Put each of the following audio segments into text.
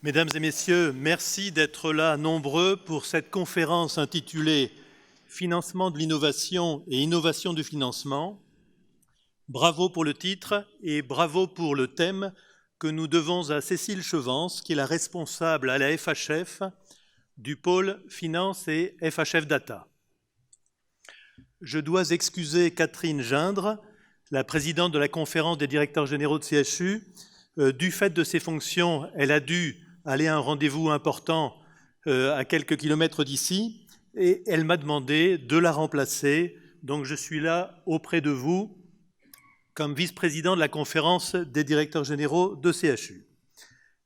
Mesdames et messieurs, merci d'être là nombreux pour cette conférence intitulée « Financement de l'innovation et innovation du financement ». Bravo pour le titre et bravo pour le thème que nous devons à Cécile Chevance, qui est la responsable à la FHF du pôle Finance et FHF Data. Je dois excuser Catherine Gindre, la présidente de la conférence des directeurs généraux de CHU. Du fait de ses fonctions, elle a dû aller à un rendez-vous important à quelques kilomètres d'ici et elle m'a demandé de la remplacer. Donc je suis là auprès de vous comme vice-président de la conférence des directeurs généraux de CHU.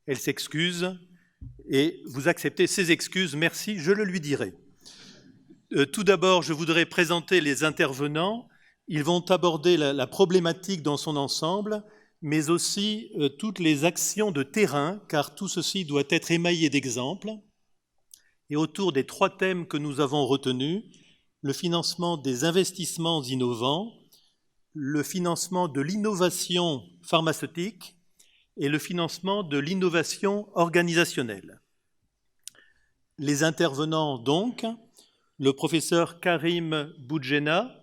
Elle s'excuse et vous acceptez ses excuses. Merci, je le lui dirai. Tout d'abord, je voudrais présenter les intervenants. Ils vont aborder la problématique dans son ensemble, mais aussi toutes les actions de terrain, car tout ceci doit être émaillé d'exemples. Et autour des trois thèmes que nous avons retenus, le financement des investissements innovants, le financement de l'innovation pharmaceutique et le financement de l'innovation organisationnelle. Les intervenants donc, le professeur Karim Boudjena,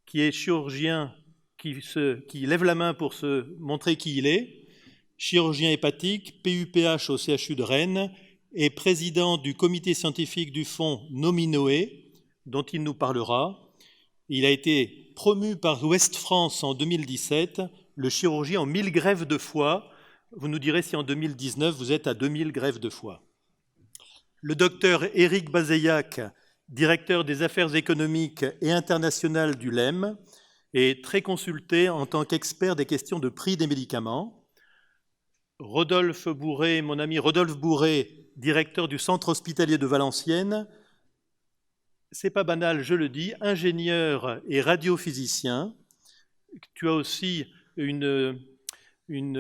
qui est chirurgien, qui lève la main pour se montrer qui il est, chirurgien hépatique, PUPH au CHU de Rennes, et président du comité scientifique du fonds Nominoe, dont il nous parlera. Il a été promu par Ouest France en 2017, le chirurgien en 1000 greffes de foie. Vous nous direz si en 2019, vous êtes à 2000 greffes de foie. Le docteur Éric Bazeillac, directeur des affaires économiques et internationales du LEM, est très consulté en tant qu'expert des questions de prix des médicaments. Rodolphe Bourré, mon ami Rodolphe Bourré, directeur du centre hospitalier de Valenciennes, c'est pas banal, je le dis, ingénieur et radiophysicien. Tu as aussi une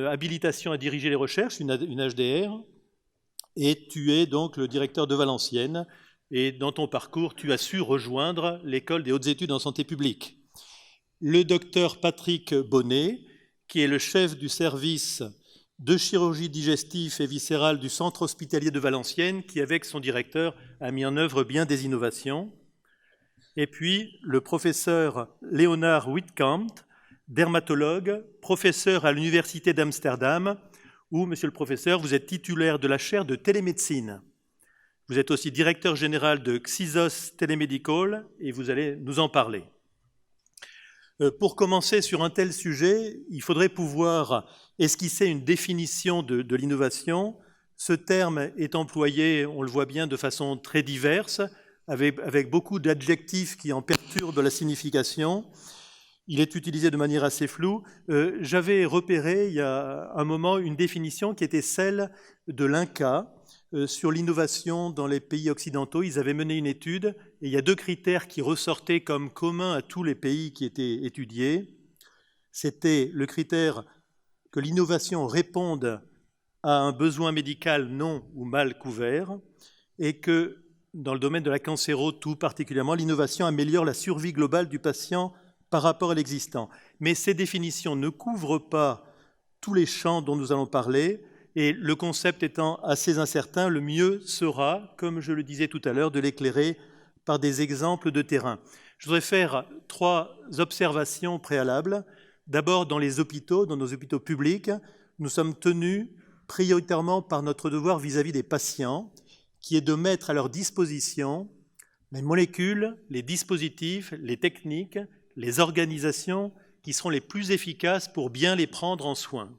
habilitation à diriger les recherches, une HDR, et tu es donc le directeur de Valenciennes. Et dans ton parcours, tu as su rejoindre l'école des hautes études en santé publique. Le docteur Patrick Bonnet, qui est le chef du service de chirurgie digestive et viscérale du centre hospitalier de Valenciennes, qui, avec son directeur, a mis en œuvre bien des innovations. Et puis, le professeur Léonard Wittkamp, dermatologue, professeur à l'Université d'Amsterdam, où, monsieur le professeur, vous êtes titulaire de la chaire de télémédecine. Vous êtes aussi directeur général de Xysos Telemedical et vous allez nous en parler. Pour commencer sur un tel sujet, il faudrait pouvoir esquisser une définition de l'innovation. Ce terme est employé, on le voit bien, de façon très diverse, avec beaucoup d'adjectifs qui en perturbent la signification. Il est utilisé de manière assez floue. J'avais repéré il y a un moment une définition qui était celle de l'INCA, sur l'innovation dans les pays occidentaux. Ils avaient mené une étude et il y a deux critères qui ressortaient comme communs à tous les pays qui étaient étudiés. C'était le critère que l'innovation réponde à un besoin médical non ou mal couvert et que, dans le domaine de la cancéro tout particulièrement, l'innovation améliore la survie globale du patient par rapport à l'existant. Mais ces définitions ne couvrent pas tous les champs dont nous allons parler. Et le concept étant assez incertain, le mieux sera, comme je le disais tout à l'heure, de l'éclairer par des exemples de terrain. Je voudrais faire trois observations préalables. D'abord, dans les hôpitaux, dans nos hôpitaux publics, nous sommes tenus prioritairement par notre devoir vis-à-vis des patients, qui est de mettre à leur disposition les molécules, les dispositifs, les techniques, les organisations qui seront les plus efficaces pour bien les prendre en soin.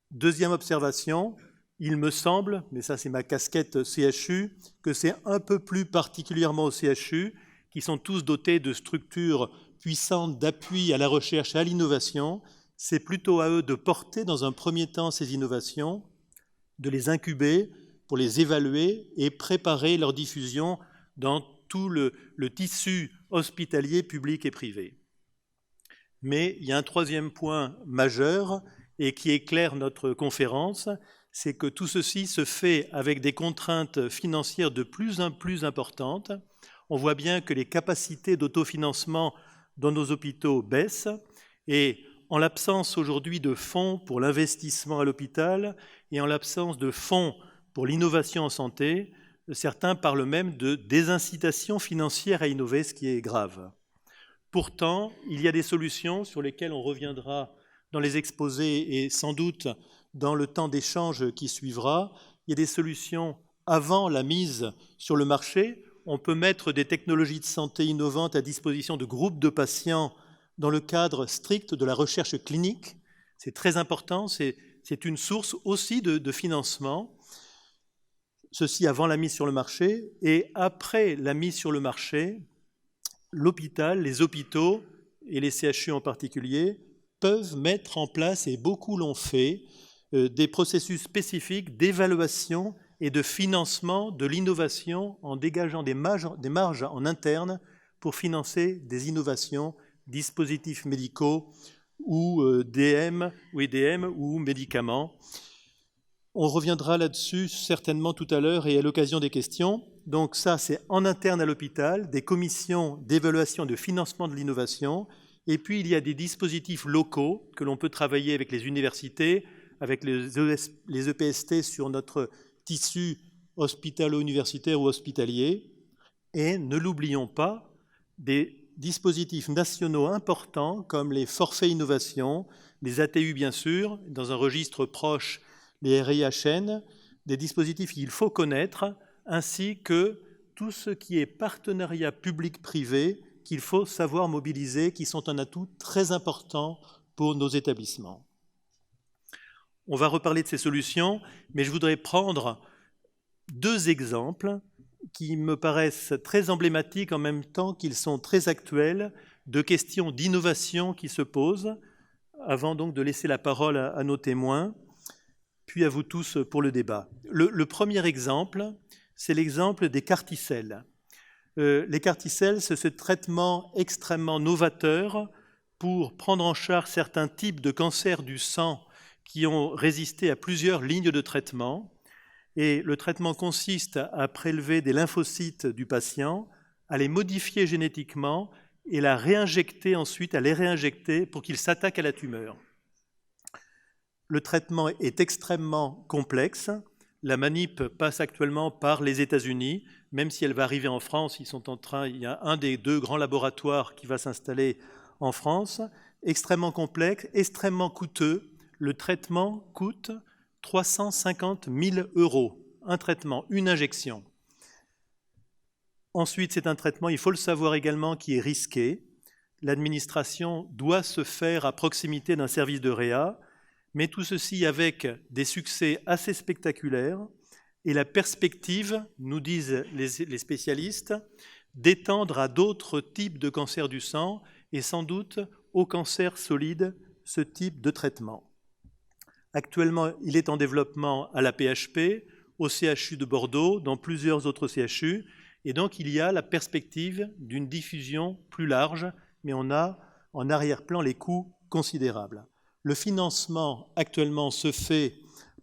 Deuxième observation, il me semble, mais ça c'est ma casquette CHU, que c'est un peu plus particulièrement au CHU, qui sont tous dotés de structures puissantes d'appui à la recherche et à l'innovation, c'est plutôt à eux de porter dans un premier temps ces innovations, de les incuber pour les évaluer et préparer leur diffusion dans tout le tissu hospitalier public et privé. Mais il y a un troisième point majeur, et qui éclaire notre conférence, c'est que tout ceci se fait avec des contraintes financières de plus en plus importantes. On voit bien que les capacités d'autofinancement dans nos hôpitaux baissent et en l'absence aujourd'hui de fonds pour l'investissement à l'hôpital et en l'absence de fonds pour l'innovation en santé, certains parlent même de désincitation financière à innover, ce qui est grave. Pourtant, il y a des solutions sur lesquelles on reviendra dans les exposés et sans doute dans le temps d'échange qui suivra. Il y a des solutions avant la mise sur le marché. On peut mettre des technologies de santé innovantes à disposition de groupes de patients dans le cadre strict de la recherche clinique. C'est très important, c'est une source aussi de financement. Ceci avant la mise sur le marché. Et après la mise sur le marché, l'hôpital, les hôpitaux et les CHU en particulier peuvent mettre en place, et beaucoup l'ont fait, des processus spécifiques d'évaluation et de financement de l'innovation en dégageant des marges en interne pour financer des innovations, dispositifs médicaux ou DM ou EDM ou médicaments. On reviendra là-dessus certainement tout à l'heure et à l'occasion des questions. Donc ça, c'est en interne à l'hôpital, des commissions d'évaluation et de financement de l'innovation. Et puis, il y a des dispositifs locaux que l'on peut travailler avec les universités, avec les EPST sur notre tissu hospitalo-universitaire ou hospitalier. Et ne l'oublions pas, des dispositifs nationaux importants comme les forfaits innovation, les ATU bien sûr, dans un registre proche, les RIHN, des dispositifs qu'il faut connaître, ainsi que tout ce qui est partenariat public-privé qu'il faut savoir mobiliser, qui sont un atout très important pour nos établissements. On va reparler de ces solutions, mais je voudrais prendre deux exemples qui me paraissent très emblématiques en même temps qu'ils sont très actuels, de questions d'innovation qui se posent, avant donc de laisser la parole à nos témoins, puis à vous tous pour le débat. Le premier exemple, c'est l'exemple des carticelles. Les carticelles, c'est ce traitement extrêmement novateur pour prendre en charge certains types de cancers du sang qui ont résisté à plusieurs lignes de traitement. Et le traitement consiste à prélever des lymphocytes du patient, à les modifier génétiquement et à les réinjecter pour qu'ils s'attaquent à la tumeur. Le traitement est extrêmement complexe. La manip passe actuellement par les États-Unis, même si elle va arriver en France. Il y a un des deux grands laboratoires qui va s'installer en France. Extrêmement complexe, extrêmement coûteux. Le traitement coûte 350 000 €. Un traitement, une injection. Ensuite, c'est un traitement, il faut le savoir également, qui est risqué. L'administration doit se faire à proximité d'un service de réa, mais tout ceci avec des succès assez spectaculaires et la perspective, nous disent les spécialistes, d'étendre à d'autres types de cancers du sang et sans doute au cancer solide ce type de traitement. Actuellement, il est en développement à la PHP, au CHU de Bordeaux, dans plusieurs autres CHU, et donc il y a la perspective d'une diffusion plus large, mais on a en arrière-plan les coûts considérables. Le financement actuellement se fait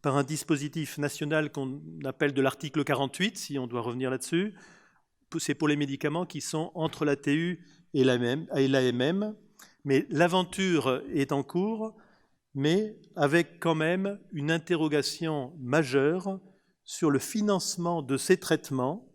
par un dispositif national qu'on appelle de l'article 48, si on doit revenir là-dessus. C'est pour les médicaments qui sont entre l'ATU et l'AMM, mais l'aventure est en cours, mais avec quand même une interrogation majeure sur le financement de ces traitements,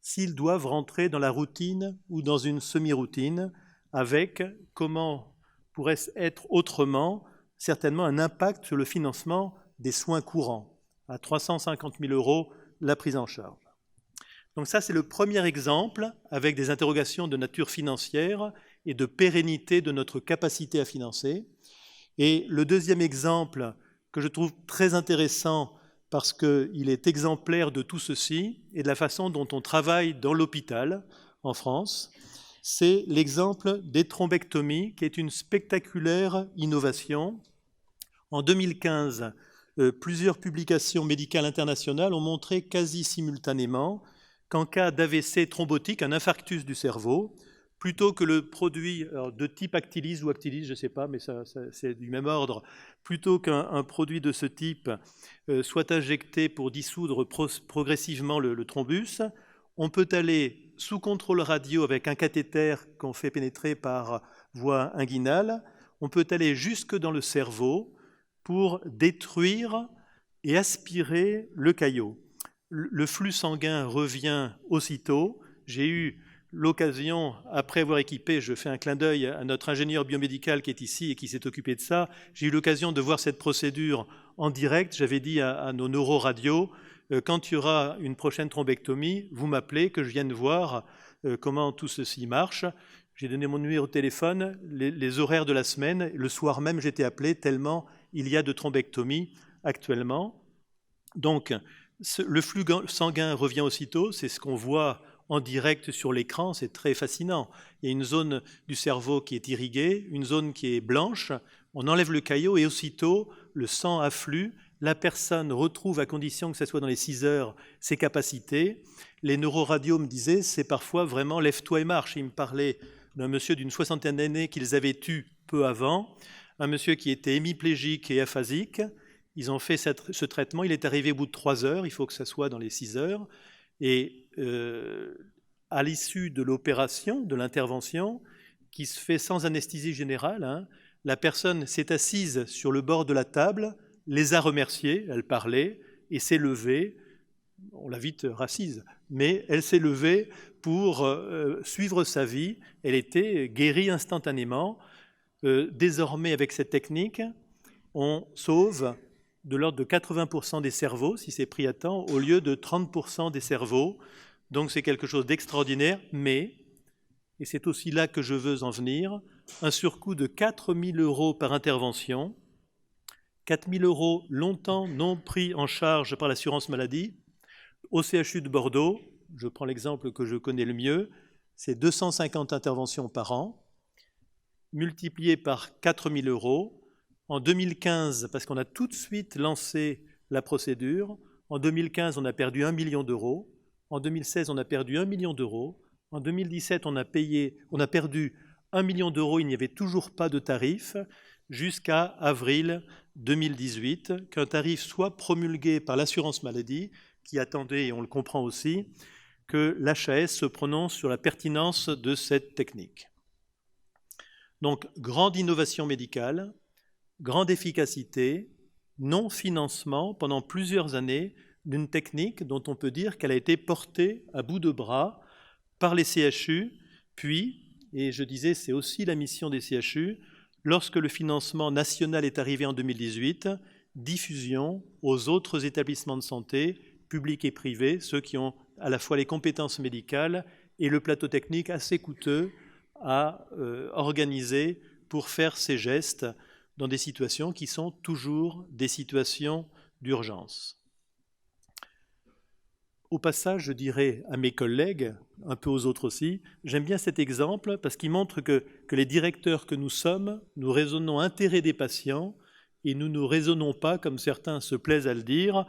s'ils doivent rentrer dans la routine ou dans une semi-routine, avec comment pourrait être autrement, certainement un impact sur le financement des soins courants, à 350 000 € la prise en charge. Donc ça, c'est le premier exemple, avec des interrogations de nature financière et de pérennité de notre capacité à financer. Et le deuxième exemple, que je trouve très intéressant parce qu'il est exemplaire de tout ceci et de la façon dont on travaille dans l'hôpital en France, c'est l'exemple des thrombectomies, qui est une spectaculaire innovation. En 2015, plusieurs publications médicales internationales ont montré quasi simultanément qu'en cas d'AVC thrombotique, un infarctus du cerveau, plutôt que le produit de type Actilis ou Actilis, je ne sais pas, mais c'est du même ordre, plutôt qu'un produit de ce type soit injecté pour dissoudre progressivement le thrombus, on peut aller sous contrôle radio avec un cathéter qu'on fait pénétrer par voie inguinale, on peut aller jusque dans le cerveau pour détruire et aspirer le caillot. Le flux sanguin revient aussitôt. J'ai eu l'occasion, après avoir équipé, je fais un clin d'œil à notre ingénieur biomédical qui est ici et qui s'est occupé de ça, j'ai eu l'occasion de voir cette procédure en direct. J'avais dit à nos neuroradios, quand il y aura une prochaine thrombectomie, vous m'appelez, que je vienne voir comment tout ceci marche. J'ai donné mon numéro de téléphone, les horaires de la semaine. Le soir même, j'étais appelé tellement il y a de thrombectomies actuellement. Donc, le flux sanguin revient aussitôt, c'est ce qu'on voit en direct sur l'écran, c'est très fascinant. Il y a une zone du cerveau qui est irriguée, une zone qui est blanche, on enlève le caillot et aussitôt le sang afflue, la personne retrouve, à condition que ce soit dans les 6 heures, ses capacités. Les neuroradios me disaient, c'est parfois vraiment lève-toi et marche. Ils me parlaient d'un monsieur d'une 60aine d'années qu'ils avaient eu peu avant, un monsieur qui était hémiplégique et aphasique. Ils ont fait ce traitement, il est arrivé au bout de 3 heures, il faut que ça soit dans les 6 heures. Et à l'issue de l'opération, de l'intervention, qui se fait sans anesthésie générale, la personne s'est assise sur le bord de la table, les a remerciés, elle parlait, et s'est levée, on l'a vite rassise, mais elle s'est levée pour suivre sa vie, elle était guérie instantanément. Désormais, avec cette technique, on sauve de l'ordre de 80% des cerveaux, si c'est pris à temps, au lieu de 30% des cerveaux. Donc c'est quelque chose d'extraordinaire, mais, et c'est aussi là que je veux en venir, un surcoût de 4 000 € par intervention, 4 000 € longtemps non pris en charge par l'assurance maladie. Au CHU de Bordeaux, je prends l'exemple que je connais le mieux, c'est 250 interventions par an, multiplié par 4 000 €. En 2015, parce qu'on a tout de suite lancé la procédure, en 2015, on a perdu 1 million d'euros. En 2016, on a perdu 1 million d'euros. En 2017, on a perdu 1 million d'euros. Il n'y avait toujours pas de tarif jusqu'à avril 2018, qu'un tarif soit promulgué par l'assurance maladie, qui attendait, et on le comprend aussi, que l'HAS se prononce sur la pertinence de cette technique. Donc, grande innovation médicale, grande efficacité, non-financement pendant plusieurs années d'une technique dont on peut dire qu'elle a été portée à bout de bras par les CHU, puis, et je disais c'est aussi la mission des CHU, lorsque le financement national est arrivé en 2018, diffusion aux autres établissements de santé, publics et privés, ceux qui ont à la fois les compétences médicales et le plateau technique assez coûteux à organiser pour faire ces gestes dans des situations qui sont toujours des situations d'urgence. Au passage, je dirais à mes collègues, un peu aux autres aussi, j'aime bien cet exemple parce qu'il montre que les directeurs que nous sommes, nous raisonnons intérêt des patients et nous ne raisonnons pas, comme certains se plaisent à le dire,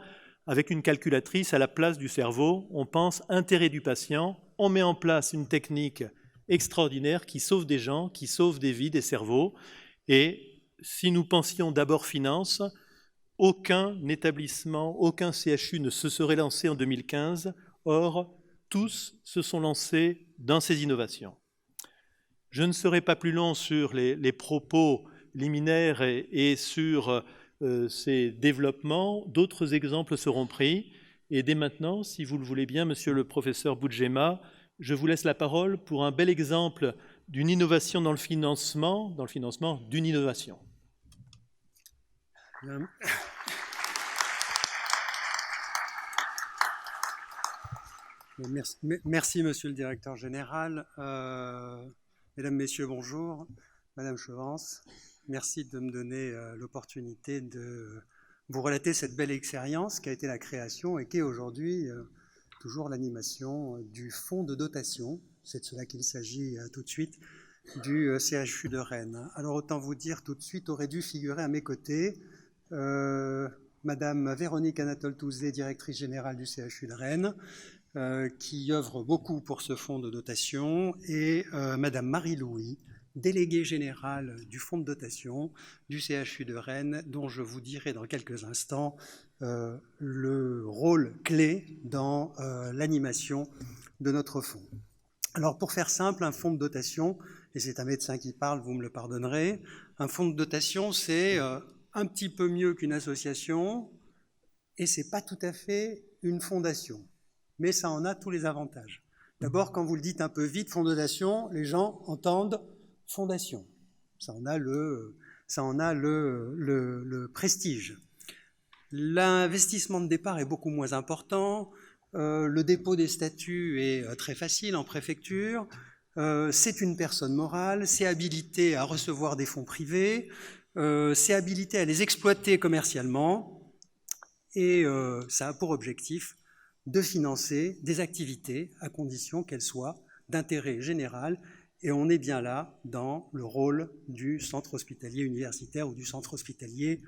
avec une calculatrice à la place du cerveau. On pense intérêt du patient, on met en place une technique extraordinaire qui sauve des gens, qui sauve des vies, des cerveaux. Et si nous pensions d'abord finance, aucun établissement, aucun CHU ne se serait lancé en 2015. Or, tous se sont lancés dans ces innovations. Je ne serai pas plus long sur les propos liminaires et sur ces développements. D'autres exemples seront pris. Et dès maintenant, si vous le voulez bien, monsieur le professeur Boudjema, je vous laisse la parole pour un bel exemple d'une innovation dans le financement d'une innovation. Merci, monsieur le directeur général. Mesdames, messieurs, bonjour. Madame Chevance, merci de me donner l'opportunité de vous relater cette belle expérience qui a été la création et qui est aujourd'hui toujours l'animation du fonds de dotation. C'est de cela qu'il s'agit tout de suite, du CHU de Rennes. Alors autant vous dire tout de suite, aurait dû figurer à mes côtés Madame Véronique Anatole-Touzé, directrice générale du CHU de Rennes, qui œuvre beaucoup pour ce fonds de dotation, et Madame Marie-Louis, déléguée générale du fonds de dotation du CHU de Rennes, dont je vous dirai dans quelques instants le rôle clé dans l'animation de notre fonds. Alors pour faire simple, un fonds de dotation, et c'est un médecin qui parle, vous me le pardonnerez, un fonds de dotation c'est un petit peu mieux qu'une association, et c'est pas tout à fait une fondation, mais ça en a tous les avantages. D'abord, quand vous le dites un peu vite, fonds de dotation, les gens entendent fondation. Ça en a le prestige. L'investissement de départ est beaucoup moins important. Le dépôt des statuts est très facile en préfecture. C'est une personne morale, c'est habilité à recevoir des fonds privés, c'est habilité à les exploiter commercialement, et ça a pour objectif de financer des activités à condition qu'elles soient d'intérêt général. Et on est bien là dans le rôle du centre hospitalier universitaire ou du centre hospitalier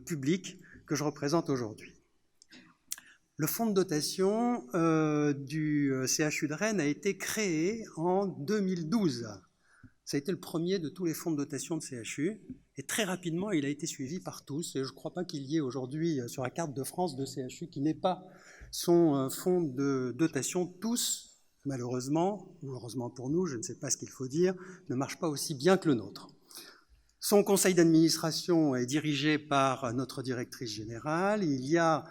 public que je représente aujourd'hui. Le fonds de dotation du CHU de Rennes a été créé en 2012. Ça a été le premier de tous les fonds de dotation de CHU. Et très rapidement, il a été suivi par tous. Et je ne crois pas qu'il y ait aujourd'hui sur la carte de France de CHU qui n'ait pas son fonds de dotation. Tous, malheureusement, ou heureusement pour nous, je ne sais pas ce qu'il faut dire, ne marchent pas aussi bien que le nôtre. Son conseil d'administration est dirigé par notre directrice générale. Il y a,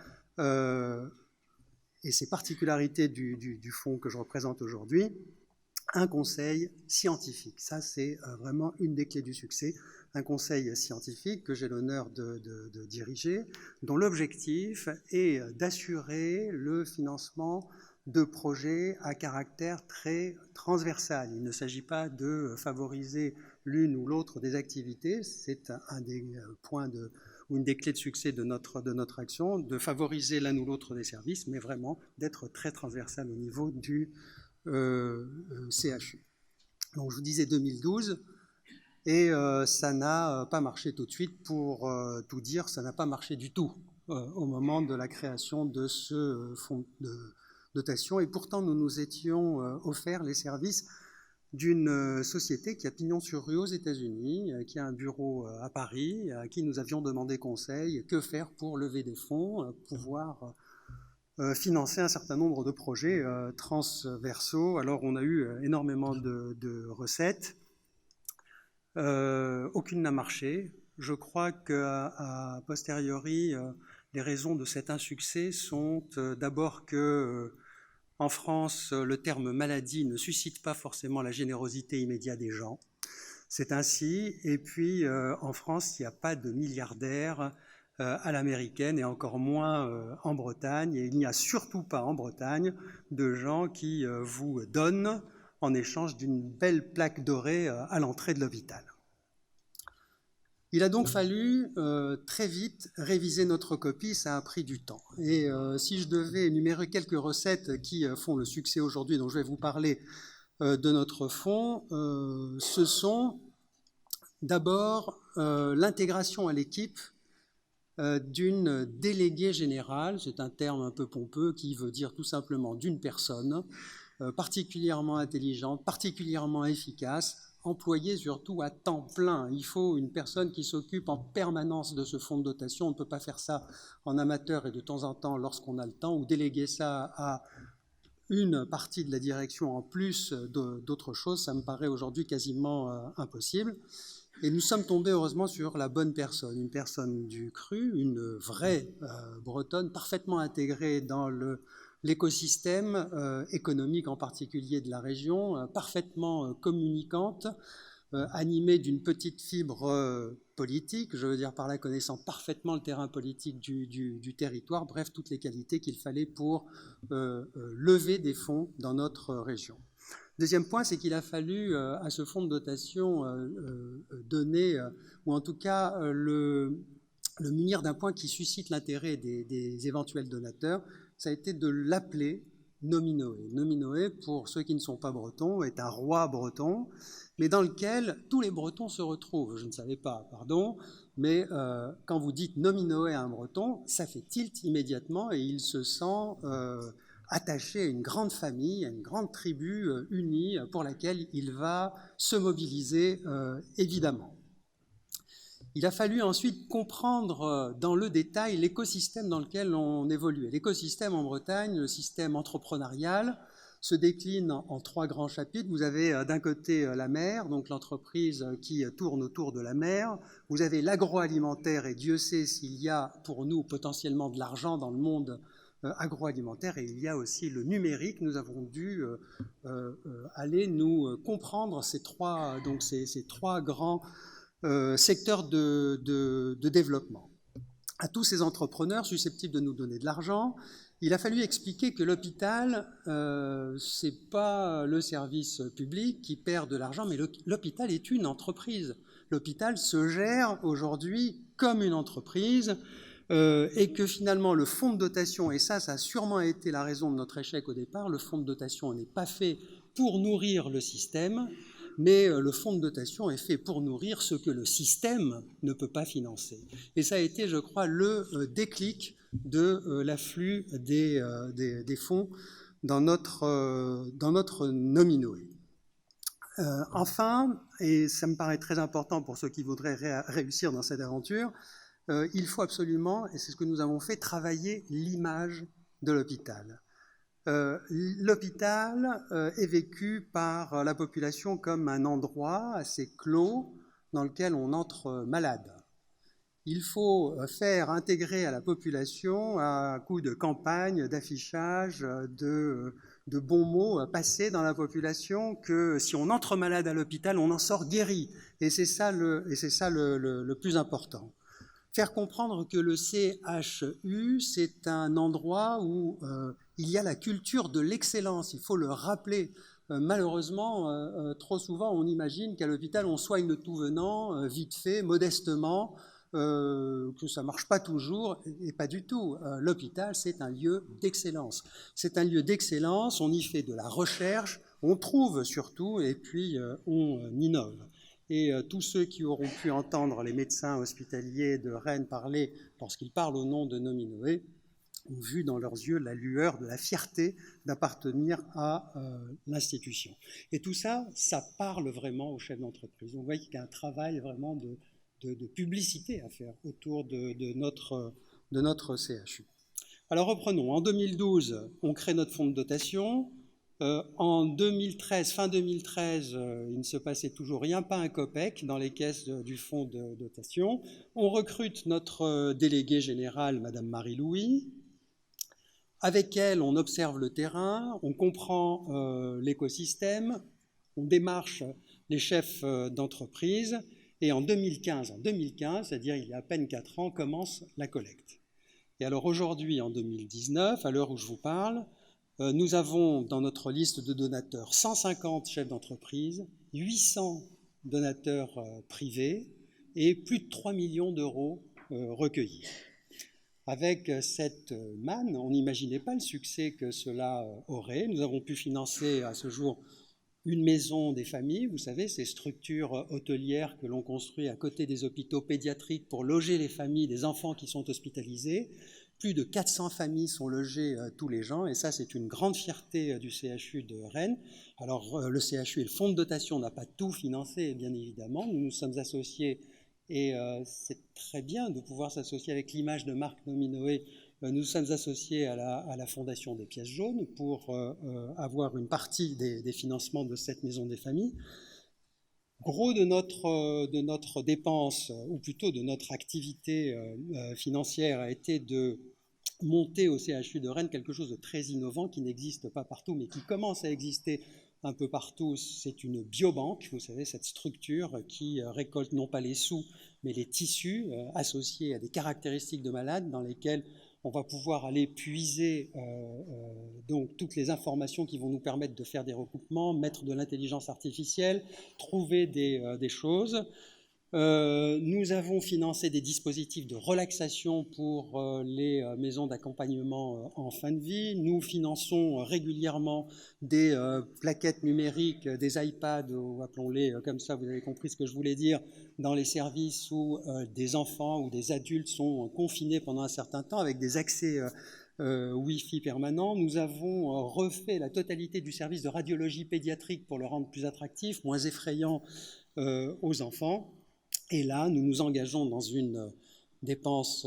et c'est particularités du fonds que je représente aujourd'hui, un conseil scientifique. Ça, c'est vraiment une des clés du succès. Un conseil scientifique que j'ai l'honneur de diriger, dont l'objectif est d'assurer le financement de projets à caractère très transversal. Il ne s'agit pas de favoriser l'une ou l'autre des activités, c'est un des points ou une des clés de succès de notre action, de favoriser l'un ou l'autre des services, mais vraiment d'être très transversal au niveau du CHU. Donc je vous disais 2012, et ça n'a pas marché tout de suite. Pour tout dire, ça n'a pas marché du tout au moment de la création de ce fonds de dotation, et pourtant nous nous étions offerts les services d'une société qui a pignon sur rue aux États-Unis, qui a un bureau à Paris, à qui nous avions demandé conseil, que faire pour lever des fonds, pouvoir financer un certain nombre de projets transversaux. Alors on a eu énormément de recettes, aucune n'a marché. Je crois qu'à posteriori, les raisons de cet insuccès sont d'abord que en France, le terme maladie ne suscite pas forcément la générosité immédiate des gens. C'est ainsi. Et puis, en France, il n'y a pas de milliardaires à l'américaine, et encore moins en Bretagne. Et il n'y a surtout pas en Bretagne de gens qui vous donnent en échange d'une belle plaque dorée à l'entrée de l'hôpital. Il a donc fallu très vite réviser notre copie, ça a pris du temps. Et si je devais énumérer quelques recettes qui font le succès aujourd'hui, dont je vais vous parler de notre fonds, ce sont d'abord l'intégration à l'équipe d'une déléguée générale, c'est un terme un peu pompeux qui veut dire tout simplement d'une personne particulièrement intelligente, particulièrement efficace, employée surtout à temps plein. Il faut une personne qui s'occupe en permanence de ce fonds de dotation. On ne peut pas faire ça en amateur et de temps en temps lorsqu'on a le temps, ou déléguer ça à une partie de la direction en plus d'autres choses. Ça me paraît aujourd'hui quasiment impossible. Et nous sommes tombés heureusement sur la bonne personne, une personne du cru, une vraie bretonne, parfaitement intégrée dans l'écosystème économique en particulier de la région, parfaitement communicante, animée d'une petite fibre politique, je veux dire par là connaissant parfaitement le terrain politique du territoire, bref, toutes les qualités qu'il fallait pour lever des fonds dans notre région. Deuxième point, c'est qu'il a fallu à ce fonds de dotation donner, ou en tout cas le munir d'un point qui suscite l'intérêt des éventuels donateurs, ça a été de l'appeler Nominoé. Nominoé, pour ceux qui ne sont pas bretons, est un roi breton, mais dans lequel tous les Bretons se retrouvent. Je ne savais pas, pardon, mais quand vous dites Nominoé à un Breton, ça fait tilt immédiatement et il se sent attaché à une grande famille, à une grande tribu unie pour laquelle il va se mobiliser évidemment. Il a fallu ensuite comprendre dans le détail l'écosystème dans lequel on évolue. L'écosystème en Bretagne, le système entrepreneurial, se décline en 3 grands chapitres. Vous avez d'un côté la mer, donc l'entreprise qui tourne autour de la mer. Vous avez l'agroalimentaire, et Dieu sait s'il y a pour nous potentiellement de l'argent dans le monde agroalimentaire, et il y a aussi le numérique. Nous avons dû aller nous comprendre ces trois grands secteurs de développement. À tous ces entrepreneurs susceptibles de nous donner de l'argent, il a fallu expliquer que l'hôpital, ce n'est pas le service public qui perd de l'argent, mais l'hôpital est une entreprise. L'hôpital se gère aujourd'hui comme une entreprise, et que finalement le fonds de dotation, et ça a sûrement été la raison de notre échec au départ, le fonds de dotation n'est pas fait pour nourrir le système, mais le fonds de dotation est fait pour nourrir ce que le système ne peut pas financer. Et ça a été, je crois, le déclic de l'afflux des fonds dans notre Nominoé. Enfin, et ça me paraît très important pour ceux qui voudraient réussir dans cette aventure, il faut absolument, et c'est ce que nous avons fait, travailler l'image de l'hôpital. L'hôpital est vécu par la population comme un endroit assez clos dans lequel on entre malade. Il faut faire intégrer à la population, à coup de campagne, d'affichage, de bons mots passés dans la population, que si on entre malade à l'hôpital, on en sort guéri. Et c'est ça le plus important. Faire comprendre que le CHU, c'est un endroit où il y a la culture de l'excellence. Il faut le rappeler. Malheureusement, trop souvent, on imagine qu'à l'hôpital, on soigne tout venant, vite fait, modestement, que ça ne marche pas toujours, et pas du tout. L'hôpital, c'est un lieu d'excellence. C'est un lieu d'excellence, on y fait de la recherche, on trouve surtout, et puis on innove. Et tous ceux qui auront pu entendre les médecins hospitaliers de Rennes parler, lorsqu'ils parlent au nom de Nominoé, ont vu dans leurs yeux la lueur de la fierté d'appartenir à l'institution. Et tout ça, ça parle vraiment aux chefs d'entreprise. On voit qu'il y a un travail vraiment de publicité à faire autour de notre CHU. Alors reprenons. En 2012, on crée notre fonds de dotation. En 2013, fin 2013, il ne se passait toujours rien, pas un copec dans les caisses du fonds de dotation. On recrute notre déléguée générale, Madame Marie-Louis. Avec elle, on observe le terrain, on comprend l'écosystème, on démarche les chefs d'entreprise, et en 2015, c'est-à-dire il y a à peine 4 ans, commence la collecte. Et alors aujourd'hui, en 2019, à l'heure où je vous parle, nous avons dans notre liste de donateurs 150 chefs d'entreprise, 800 donateurs privés et plus de 3 millions d'euros recueillis. Avec cette manne, on n'imaginait pas le succès que cela aurait. Nous avons pu financer à ce jour une maison des familles, vous savez, ces structures hôtelières que l'on construit à côté des hôpitaux pédiatriques pour loger les familles des enfants qui sont hospitalisés. Plus de 400 familles sont logées tous les ans, et ça, c'est une grande fierté du CHU de Rennes. Alors, le CHU et le fonds de dotation n'a pas tout financé, bien évidemment. Nous nous sommes associés, et c'est très bien de pouvoir s'associer avec l'image de Marc Nominoé. Nous nous sommes associés à la Fondation des Pièces jaunes pour avoir une partie des financements de cette maison des familles. Gros de notre dépense, ou plutôt de notre activité financière, a été de monter au CHU de Rennes quelque chose de très innovant qui n'existe pas partout, mais qui commence à exister un peu partout. C'est une biobanque, vous savez, cette structure qui récolte non pas les sous, mais les tissus associés à des caractéristiques de malades dans lesquels on va pouvoir aller puiser donc toutes les informations qui vont nous permettre de faire des recoupements, mettre de l'intelligence artificielle, trouver des choses. Nous avons financé des dispositifs de relaxation pour les maisons d'accompagnement en fin de vie. Nous finançons régulièrement des plaquettes numériques, des iPads, ou appelons-les comme ça, vous avez compris ce que je voulais dire, dans les services où des enfants ou des adultes sont confinés pendant un certain temps avec des accès Wi-Fi permanents. Nous avons refait la totalité du service de radiologie pédiatrique pour le rendre plus attractif, moins effrayant aux enfants. Et là, nous nous engageons dans une dépenses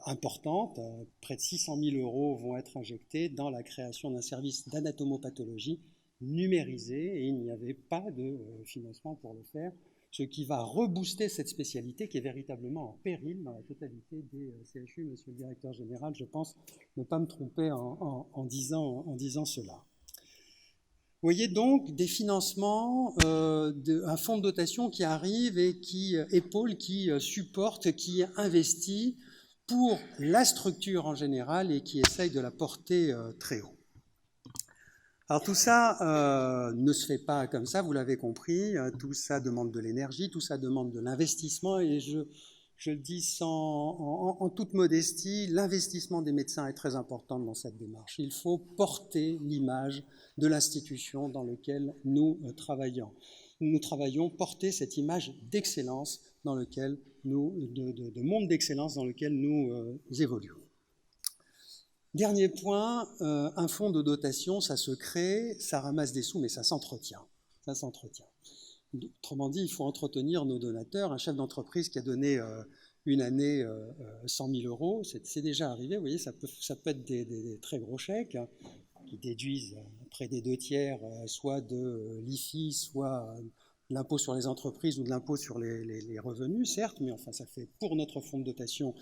importantes. Près de 600 000 € vont être injectés dans la création d'un service d'anatomopathologie numérisé, et il n'y avait pas de financement pour le faire, ce qui va rebooster cette spécialité qui est véritablement en péril dans la totalité des CHU. Monsieur le directeur général, je pense ne pas me tromper en disant cela. Vous voyez donc des financements, un fonds de dotation qui arrive et qui épaule, qui supporte, qui investit pour la structure en général et qui essaye de la porter très haut. Alors tout ça ne se fait pas comme ça, vous l'avez compris, tout ça demande de l'énergie, tout ça demande de l'investissement, et je le dis en toute modestie, l'investissement des médecins est très important dans cette démarche. Il faut porter l'image de l'institution dans laquelle nous travaillons. Nous travaillons, porter cette image d'excellence dans lequel de monde d'excellence dans lequel nous évoluons. Dernier point, un fonds de dotation, ça se crée, ça ramasse des sous, mais ça s'entretient. Ça s'entretient. Autrement dit, il faut entretenir nos donateurs. Un chef d'entreprise qui a donné une année 100 000 €, c'est déjà arrivé. Vous voyez, ça peut être des très gros chèques qui déduisent près des 2/3, soit de l'IFI, soit de l'impôt sur les entreprises ou de l'impôt sur les revenus, certes, mais enfin, ça fait pour notre fonds de dotation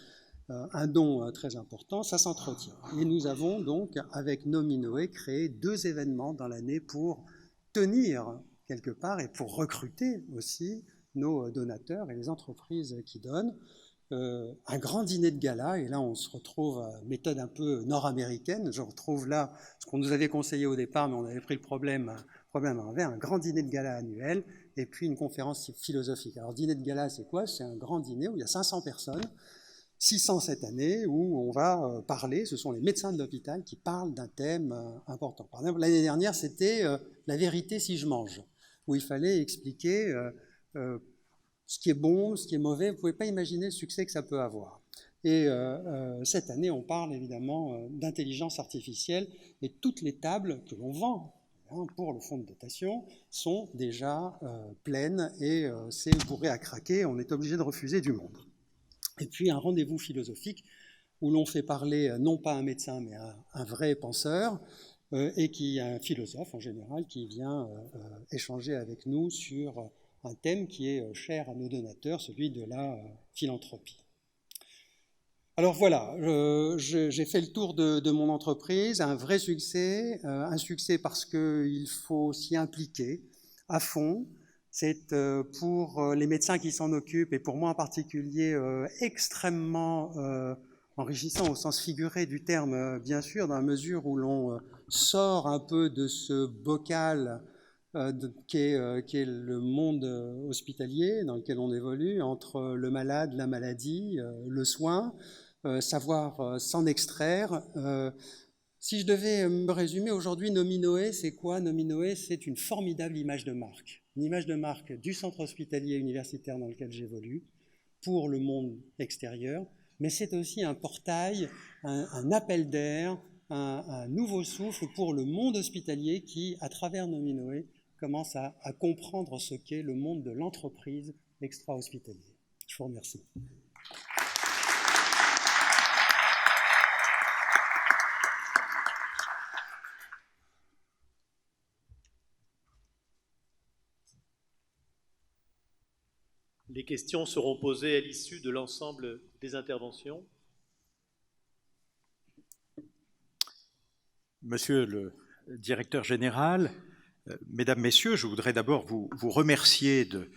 un don très important, ça s'entretient. Et nous avons donc, avec Nominoé, créé 2 événements dans l'année pour tenir quelque part et pour recruter aussi nos donateurs et les entreprises qui donnent. Un grand dîner de gala, et là on se retrouve à méthode un peu nord-américaine, je retrouve là ce qu'on nous avait conseillé au départ, mais on avait pris le problème à l'envers, un grand dîner de gala annuel, et puis une conférence philosophique. Alors dîner de gala, c'est quoi? C'est un grand dîner où il y a 500 personnes, 600 cette année, où on va parler, ce sont les médecins de l'hôpital qui parlent d'un thème important. Par exemple, l'année dernière, c'était la vérité si je mange, où il fallait expliquer ce qui est bon, ce qui est mauvais. Vous ne pouvez pas imaginer le succès que ça peut avoir. Et cette année, on parle évidemment d'intelligence artificielle, et toutes les tables que l'on vend pour le fonds de dotation sont déjà pleines, et c'est bourré à craquer, on est obligé de refuser du monde. Et puis un rendez-vous philosophique où l'on fait parler non pas un médecin mais un vrai penseur, et un philosophe en général qui vient échanger avec nous sur un thème qui est cher à nos donateurs, celui de la philanthropie. Alors voilà, j'ai fait le tour de mon entreprise, un vrai succès, un succès parce qu'il faut s'y impliquer à fond. C'est pour les médecins qui s'en occupent, et pour moi en particulier, extrêmement enrichissant au sens figuré du terme, bien sûr, dans la mesure où l'on sort un peu de ce bocal qu'est le monde hospitalier dans lequel on évolue, entre le malade, la maladie, le soin, savoir s'en extraire. Si je devais me résumer aujourd'hui, Nominoé, c'est quoi? Nominoé, c'est une formidable image de marque. Une image de marque du centre hospitalier universitaire dans lequel j'évolue, pour le monde extérieur, mais c'est aussi un portail, un appel d'air, un nouveau souffle pour le monde hospitalier qui, à travers Nominoé, commence à comprendre ce qu'est le monde de l'entreprise extra-hospitalier. Je vous remercie. Les questions seront posées à l'issue de l'ensemble des interventions. Monsieur le directeur général, mesdames, messieurs, je voudrais d'abord vous remercier de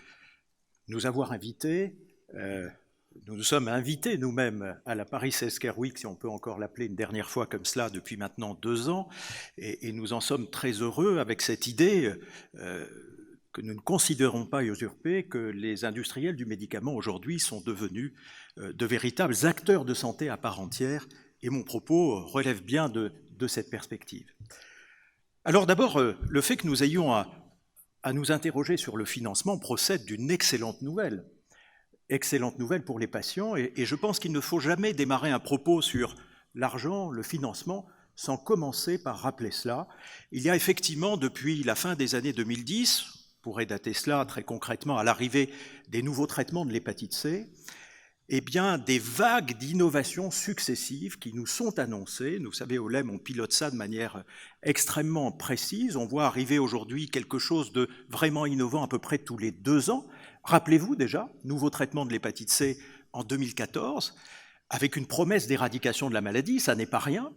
nous avoir invités. Nous nous sommes invités nous-mêmes à la Paris Healthcare Week, si on peut encore l'appeler une dernière fois comme cela, depuis maintenant 2 ans, et nous en sommes très heureux avec cette idée que nous ne considérons pas usurpée, que les industriels du médicament aujourd'hui sont devenus de véritables acteurs de santé à part entière, et mon propos relève bien de cette perspective. Alors d'abord, le fait que nous ayons à nous interroger sur le financement procède d'une excellente nouvelle pour les patients, et je pense qu'il ne faut jamais démarrer un propos sur l'argent, le financement, sans commencer par rappeler cela. Il y a effectivement, depuis la fin des années 2010, on pourrait dater cela très concrètement à l'arrivée des nouveaux traitements de l'hépatite C, eh bien, des vagues d'innovations successives qui nous sont annoncées. Vous savez, au LEM, on pilote ça de manière extrêmement précise. On voit arriver aujourd'hui quelque chose de vraiment innovant à peu près tous les 2 ans. Rappelez-vous déjà, nouveau traitement de l'hépatite C en 2014, avec une promesse d'éradication de la maladie, ça n'est pas rien.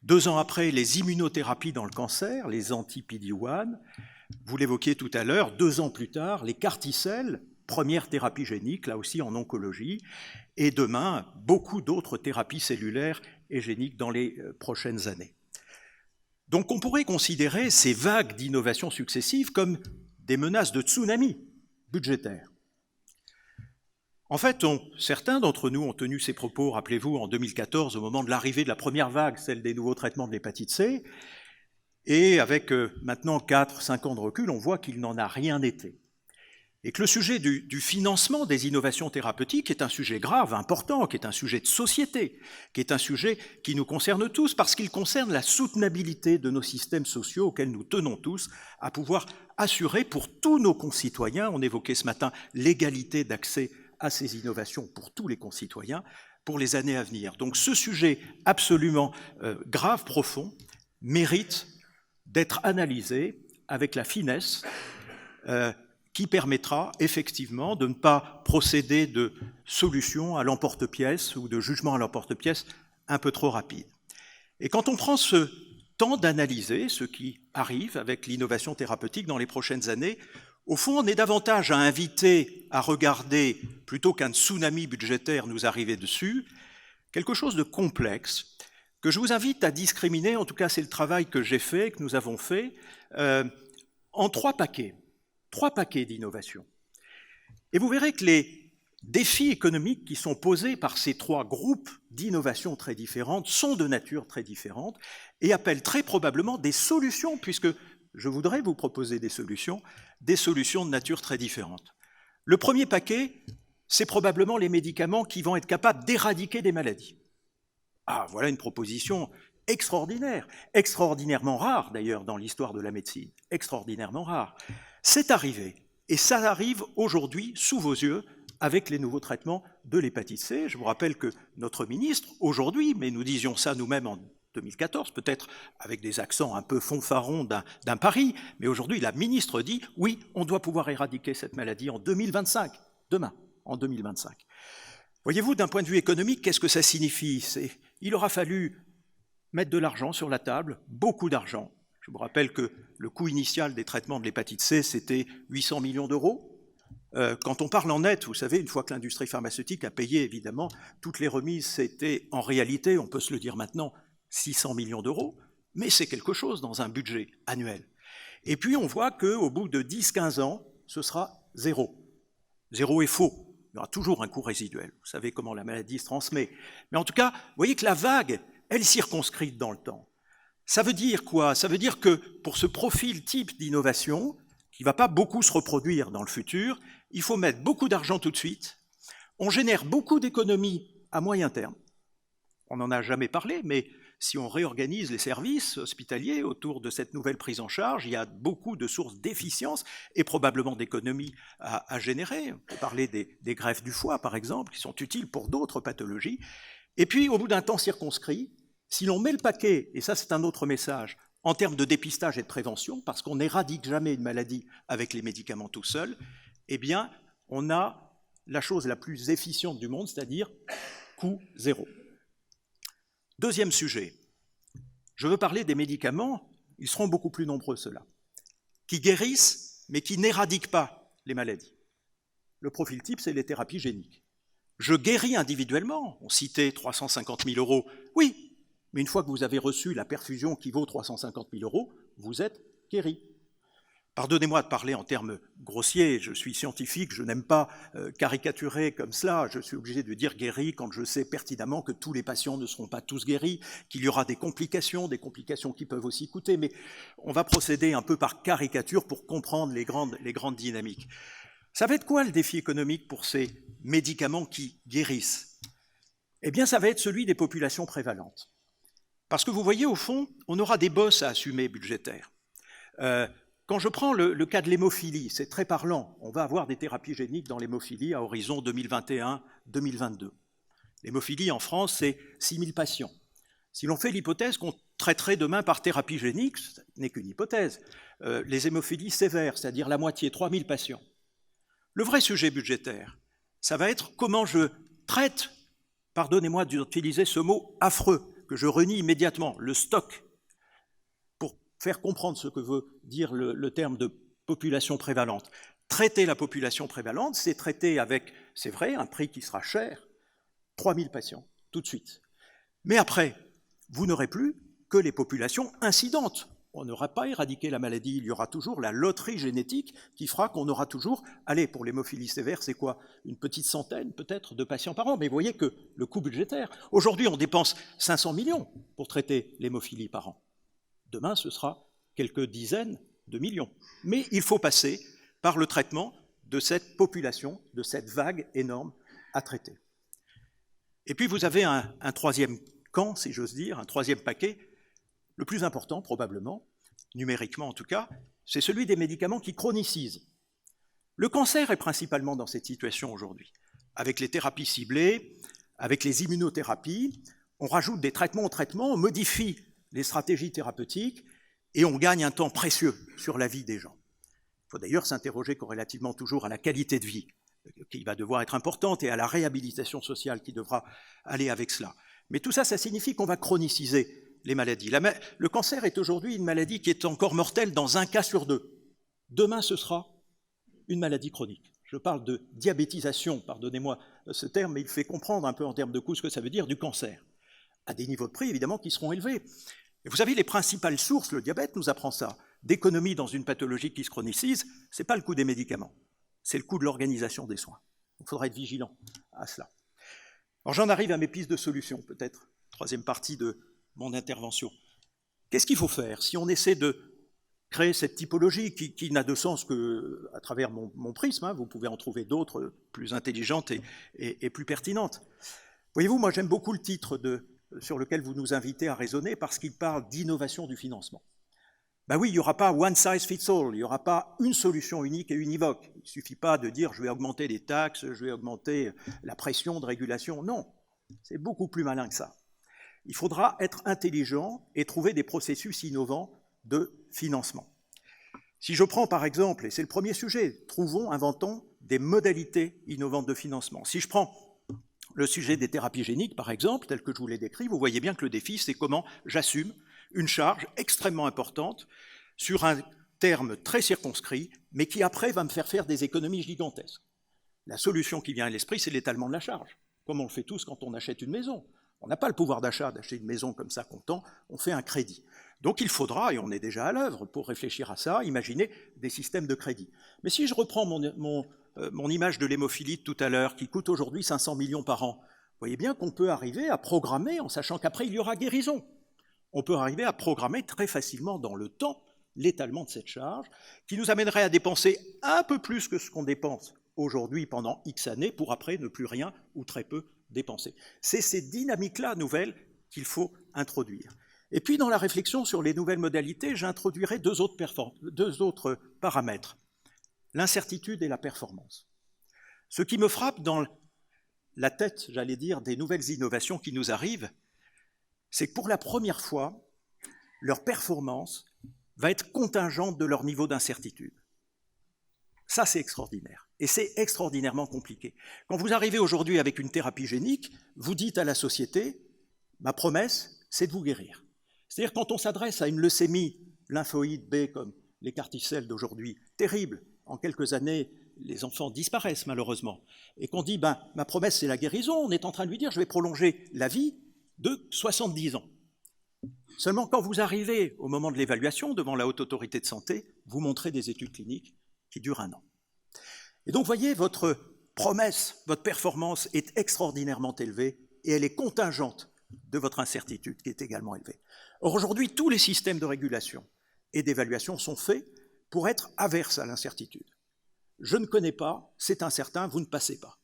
2 ans après, les immunothérapies dans le cancer, les anti-PD-1. Vous l'évoquiez tout à l'heure, 2 ans plus tard, les CAR-T-cells, première thérapie génique, là aussi en oncologie, et demain, beaucoup d'autres thérapies cellulaires et géniques dans les prochaines années. Donc on pourrait considérer ces vagues d'innovations successives comme des menaces de tsunami budgétaire. En fait, certains d'entre nous ont tenu ces propos, rappelez-vous, en 2014, au moment de l'arrivée de la première vague, celle des nouveaux traitements de l'hépatite C, et avec maintenant 4-5 ans de recul, on voit qu'il n'en a rien été. Et que le sujet du financement des innovations thérapeutiques est un sujet grave, important, qui est un sujet de société, qui est un sujet qui nous concerne tous, parce qu'il concerne la soutenabilité de nos systèmes sociaux auxquels nous tenons tous à pouvoir assurer pour tous nos concitoyens, on évoquait ce matin l'égalité d'accès à ces innovations pour tous les concitoyens, pour les années à venir. Donc ce sujet absolument grave, profond, mérite d'être analysé avec la finesse qui permettra effectivement de ne pas procéder de solutions à l'emporte-pièce ou de jugements à l'emporte-pièce un peu trop rapides. Et quand on prend ce temps d'analyser ce qui arrive avec l'innovation thérapeutique dans les prochaines années, au fond, on est davantage à inviter à regarder, plutôt qu'un tsunami budgétaire nous arriver dessus, quelque chose de complexe, que je vous invite à discriminer, en tout cas c'est le travail que j'ai fait, que nous avons fait, en 3 paquets. 3 paquets d'innovation. Et vous verrez que les défis économiques qui sont posés par ces 3 groupes d'innovations très différentes sont de nature très différente et appellent très probablement des solutions, puisque je voudrais vous proposer des solutions de nature très différente. Le premier paquet, c'est probablement les médicaments qui vont être capables d'éradiquer des maladies. Ah, voilà une proposition extraordinaire, extraordinairement rare d'ailleurs dans l'histoire de la médecine, extraordinairement rare. C'est arrivé, et ça arrive aujourd'hui sous vos yeux avec les nouveaux traitements de l'hépatite C. Je vous rappelle que notre ministre, aujourd'hui, mais nous disions ça nous-mêmes en 2014, peut-être avec des accents un peu fanfarons d'un pari, mais aujourd'hui la ministre dit « oui, on doit pouvoir éradiquer cette maladie en 2025, demain, en 2025 ». Voyez-vous, d'un point de vue économique, qu'est-ce que ça signifie? Il aura fallu mettre de l'argent sur la table, beaucoup d'argent. Je vous rappelle que le coût initial des traitements de l'hépatite C, c'était 800 millions d'euros. Quand on parle en net, vous savez, une fois que l'industrie pharmaceutique a payé, évidemment, toutes les remises, c'était en réalité, on peut se le dire maintenant, 600 millions d'euros, mais c'est quelque chose dans un budget annuel. Et puis on voit qu'au bout de 10-15 ans, ce sera zéro. Zéro est faux. Il y aura toujours un coût résiduel. Vous savez comment la maladie se transmet. Mais en tout cas, vous voyez que la vague, elle est circonscrite dans le temps. Ça veut dire quoi? Ça veut dire que pour ce profil type d'innovation, qui ne va pas beaucoup se reproduire dans le futur, il faut mettre beaucoup d'argent tout de suite. On génère beaucoup d'économies à moyen terme. On n'en a jamais parlé, mais si on réorganise les services hospitaliers autour de cette nouvelle prise en charge, il y a beaucoup de sources d'efficience et probablement d'économies à générer. On peut parler des greffes du foie, par exemple, qui sont utiles pour d'autres pathologies. Et puis, au bout d'un temps circonscrit, si l'on met le paquet, et ça c'est un autre message, en termes de dépistage et de prévention, parce qu'on n'éradique jamais une maladie avec les médicaments tout seuls, eh bien, on a la chose la plus efficiente du monde, c'est-à-dire coût zéro. Deuxième sujet, je veux parler des médicaments, ils seront beaucoup plus nombreux ceux-là, qui guérissent mais qui n'éradiquent pas les maladies. Le profil type, c'est les thérapies géniques. Je guéris individuellement, on citait 350 000 euros, oui, mais une fois que vous avez reçu la perfusion qui vaut 350 000 euros, vous êtes guéri. Pardonnez-moi de parler en termes grossiers, je suis scientifique, je n'aime pas caricaturer comme cela, je suis obligé de dire guéri quand je sais pertinemment que tous les patients ne seront pas tous guéris, qu'il y aura des complications qui peuvent aussi coûter, mais on va procéder un peu par caricature pour comprendre les grandes dynamiques. Ça va être quoi le défi économique pour ces médicaments qui guérissent? Eh bien, ça va être celui des populations prévalentes. Parce que vous voyez, au fond, on aura des bosses à assumer budgétaires. Quand je prends le cas de l'hémophilie, c'est très parlant. On va avoir des thérapies géniques dans l'hémophilie à horizon 2021-2022. L'hémophilie en France, c'est 6 000 patients. Si l'on fait l'hypothèse qu'on traiterait demain par thérapie génique, ce n'est qu'une hypothèse, les hémophilies sévères, c'est-à-dire la moitié, 3 000 patients. Le vrai sujet budgétaire, ça va être comment je traite, pardonnez-moi d'utiliser ce mot affreux, que je renie immédiatement, le stock, pour faire comprendre ce que veut dire le terme de population prévalente. Traiter la population prévalente, c'est traiter avec, c'est vrai, un prix qui sera cher, 3 000 patients, tout de suite. Mais après, vous n'aurez plus que les populations incidentes. On n'aura pas éradiqué la maladie, il y aura toujours la loterie génétique qui fera qu'on aura toujours, allez, pour l'hémophilie sévère, c'est quoi? Une petite centaine peut-être de patients par an, mais vous voyez que le coût budgétaire, aujourd'hui on dépense 500 millions pour traiter l'hémophilie par an. Demain ce sera quelques dizaines de millions. Mais il faut passer par le traitement de cette population, de cette vague énorme à traiter. Et puis vous avez un troisième camp, si j'ose dire, un troisième paquet, le plus important probablement, numériquement en tout cas, c'est celui des médicaments qui chronicisent. Le cancer est principalement dans cette situation aujourd'hui. Avec les thérapies ciblées, avec les immunothérapies, on rajoute des traitements au traitement, on modifie les stratégies thérapeutiques et on gagne un temps précieux sur la vie des gens. Il faut d'ailleurs s'interroger corrélativement toujours à la qualité de vie, qui va devoir être importante, et à la réhabilitation sociale qui devra aller avec cela. Mais tout ça, ça signifie qu'on va chroniciser les maladies. Le cancer est aujourd'hui une maladie qui est encore mortelle dans 1 cas sur 2. Demain, ce sera une maladie chronique. Je parle de diabétisation, pardonnez-moi ce terme, mais il fait comprendre un peu en termes de coût ce que ça veut dire du cancer, à des niveaux de prix évidemment qui seront élevés. Et vous savez, les principales sources, le diabète nous apprend ça, d'économie dans une pathologie qui se chronicise, ce n'est pas le coût des médicaments, c'est le coût de l'organisation des soins. Il faudra être vigilant à cela. Alors j'en arrive à mes pistes de solutions, peut-être, troisième partie de mon intervention. Qu'est-ce qu'il faut faire si on essaie de créer cette typologie qui n'a de sens qu'à travers mon prisme, hein, vous pouvez en trouver d'autres plus intelligentes et plus pertinentes. Voyez-vous, moi j'aime beaucoup le titre sur lequel vous nous invitez à raisonner parce qu'il parle d'innovation du financement. Ben oui, il n'y aura pas one size fits all, il n'y aura pas une solution unique et univoque. Il ne suffit pas de dire je vais augmenter les taxes, je vais augmenter la pression de régulation. Non, c'est beaucoup plus malin que ça. Il faudra être intelligent et trouver des processus innovants de financement. Si je prends par exemple, et c'est le premier sujet, inventons des modalités innovantes de financement. Si je prends le sujet des thérapies géniques par exemple, tel que je vous l'ai décrit, vous voyez bien que le défi c'est comment j'assume une charge extrêmement importante sur un terme très circonscrit, mais qui après va me faire des économies gigantesques. La solution qui vient à l'esprit, c'est l'étalement de la charge, comme on le fait tous quand on achète une maison. On n'a pas le pouvoir d'achat d'acheter une maison comme ça comptant, on fait un crédit. Donc il faudra, et on est déjà à l'œuvre pour réfléchir à ça, imaginer des systèmes de crédit. Mais si je reprends mon image de l'hémophilie de tout à l'heure, qui coûte aujourd'hui 500 millions par an, vous voyez bien qu'on peut arriver à programmer, en sachant qu'après il y aura guérison. On peut arriver à programmer très facilement dans le temps l'étalement de cette charge, qui nous amènerait à dépenser un peu plus que ce qu'on dépense aujourd'hui pendant X années, pour après ne plus rien ou très peu dépenser. C'est ces dynamiques-là nouvelles qu'il faut introduire. Et puis dans la réflexion sur les nouvelles modalités, j'introduirai deux autres paramètres, l'incertitude et la performance. Ce qui me frappe dans la tête, j'allais dire, des nouvelles innovations qui nous arrivent, c'est que pour la première fois, leur performance va être contingente de leur niveau d'incertitude. Ça, c'est extraordinaire. Et c'est extraordinairement compliqué. Quand vous arrivez aujourd'hui avec une thérapie génique, vous dites à la société, ma promesse, c'est de vous guérir. C'est-à-dire quand on s'adresse à une leucémie lymphoïde B, comme les carticelles d'aujourd'hui, terrible, en quelques années, les enfants disparaissent malheureusement, et qu'on dit, ma promesse, c'est la guérison, on est en train de lui dire, je vais prolonger la vie de 70 ans. Seulement quand vous arrivez au moment de l'évaluation, devant la Haute Autorité de Santé, vous montrez des études cliniques qui durent 1 an. Et donc, voyez, votre promesse, votre performance est extraordinairement élevée et elle est contingente de votre incertitude qui est également élevée. Or, aujourd'hui, tous les systèmes de régulation et d'évaluation sont faits pour être averses à l'incertitude. Je ne connais pas, c'est incertain, vous ne passez pas.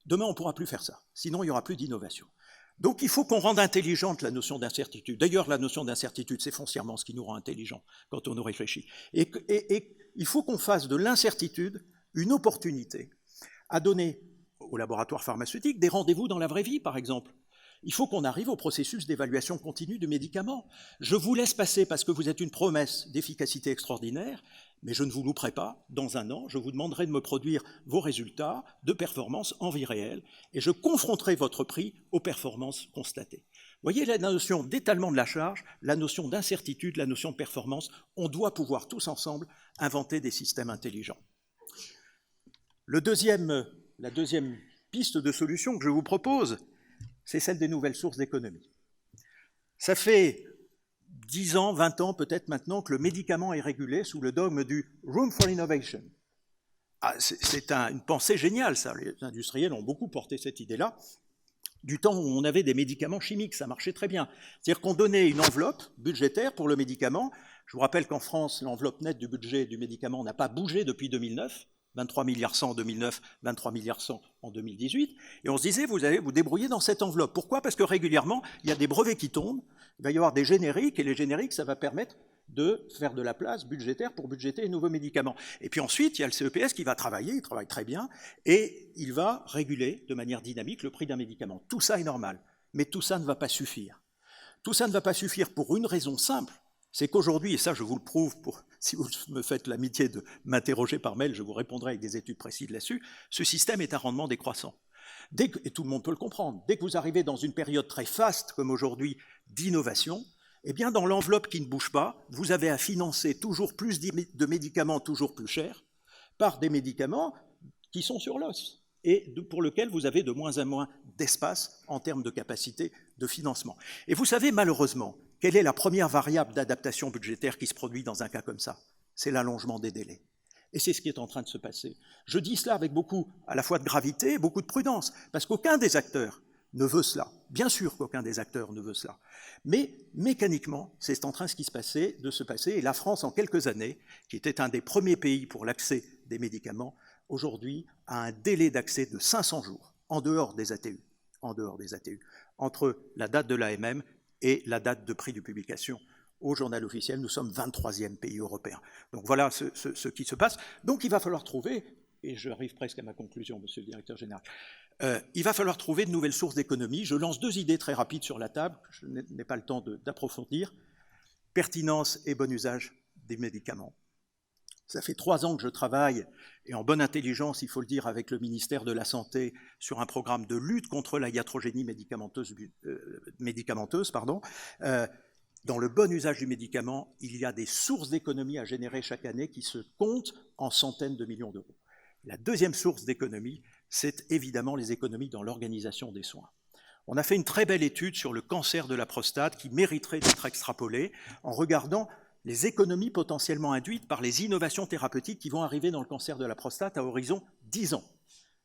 Demain, on ne pourra plus faire ça, sinon il n'y aura plus d'innovation. Donc il faut qu'on rende intelligente la notion d'incertitude. D'ailleurs, la notion d'incertitude, c'est foncièrement ce qui nous rend intelligents quand on nous réfléchit. Et il faut qu'on fasse de l'incertitude une opportunité à donner aux laboratoires pharmaceutiques des rendez-vous dans la vraie vie, par exemple. Il faut qu'on arrive au processus d'évaluation continue du médicament. Je vous laisse passer parce que vous êtes une promesse d'efficacité extraordinaire, mais je ne vous louperai pas. Dans un an, je vous demanderai de me produire vos résultats de performance en vie réelle et je confronterai votre prix aux performances constatées. Vous voyez la notion d'étalement de la charge, la notion d'incertitude, la notion de performance, on doit pouvoir tous ensemble inventer des systèmes intelligents. La deuxième piste de solution que je vous propose, c'est celle des nouvelles sources d'économie. Ça fait 10 ans, 20 ans peut-être maintenant que le médicament est régulé sous le dogme du « room for innovation ». C'est une pensée géniale, ça. Les industriels ont beaucoup porté cette idée-là. Du temps où on avait des médicaments chimiques, ça marchait très bien. C'est-à-dire qu'on donnait une enveloppe budgétaire pour le médicament. Je vous rappelle qu'en France, l'enveloppe nette du budget du médicament n'a pas bougé depuis 2009. 23 milliards 100 en 2009, 23 milliards 100 en 2018. Et on se disait, vous allez vous débrouiller dans cette enveloppe. Pourquoi? Parce que régulièrement, il y a des brevets qui tombent, il va y avoir des génériques, et les génériques, ça va permettre de faire de la place budgétaire pour budgéter les nouveaux médicaments. Et puis ensuite, il y a le CEPS qui va travailler, il travaille très bien, et il va réguler de manière dynamique le prix d'un médicament. Tout ça est normal, mais tout ça ne va pas suffire. Tout ça ne va pas suffire pour une raison simple, c'est qu'aujourd'hui, et ça je vous le prouve, si vous me faites l'amitié de m'interroger par mail, je vous répondrai avec des études précises là-dessus, ce système est à rendement décroissant. Et tout le monde peut le comprendre, dès que vous arrivez dans une période très faste, comme aujourd'hui, d'innovation, eh bien dans l'enveloppe qui ne bouge pas, vous avez à financer toujours plus de médicaments toujours plus chers par des médicaments qui sont sur l'os et pour lesquels vous avez de moins en moins d'espace en termes de capacité de financement. Et vous savez malheureusement, quelle est la première variable d'adaptation budgétaire qui se produit dans un cas comme ça? C'est l'allongement des délais. Et c'est ce qui est en train de se passer. Je dis cela avec beaucoup, à la fois de gravité et beaucoup de prudence, parce qu'aucun des acteurs ne veut cela. Bien sûr qu'aucun des acteurs ne veut cela. Mais mécaniquement, c'est en train de se passer, et la France, en quelques années, qui était un des premiers pays pour l'accès des médicaments, aujourd'hui a un délai d'accès de 500 jours, en dehors des ATU, entre la date de l'AMM et la date de prix de publication au journal officiel. Nous sommes 23e pays européen. Donc voilà ce qui se passe. Donc il va falloir trouver, et j'arrive presque à ma conclusion, monsieur le directeur général, il va falloir trouver de nouvelles sources d'économie. Je lance 2 idées très rapides sur la table, je n'ai pas le temps d'approfondir. Pertinence et bon usage des médicaments. Ça fait 3 ans que je travaille, et en bonne intelligence, il faut le dire, avec le ministère de la Santé, sur un programme de lutte contre la iatrogénie médicamenteuse. Dans le bon usage du médicament, il y a des sources d'économie à générer chaque année qui se comptent en centaines de millions d'euros. La deuxième source d'économie, c'est évidemment les économies dans l'organisation des soins. On a fait une très belle étude sur le cancer de la prostate qui mériterait d'être extrapolée en regardant les économies potentiellement induites par les innovations thérapeutiques qui vont arriver dans le cancer de la prostate à horizon 10 ans.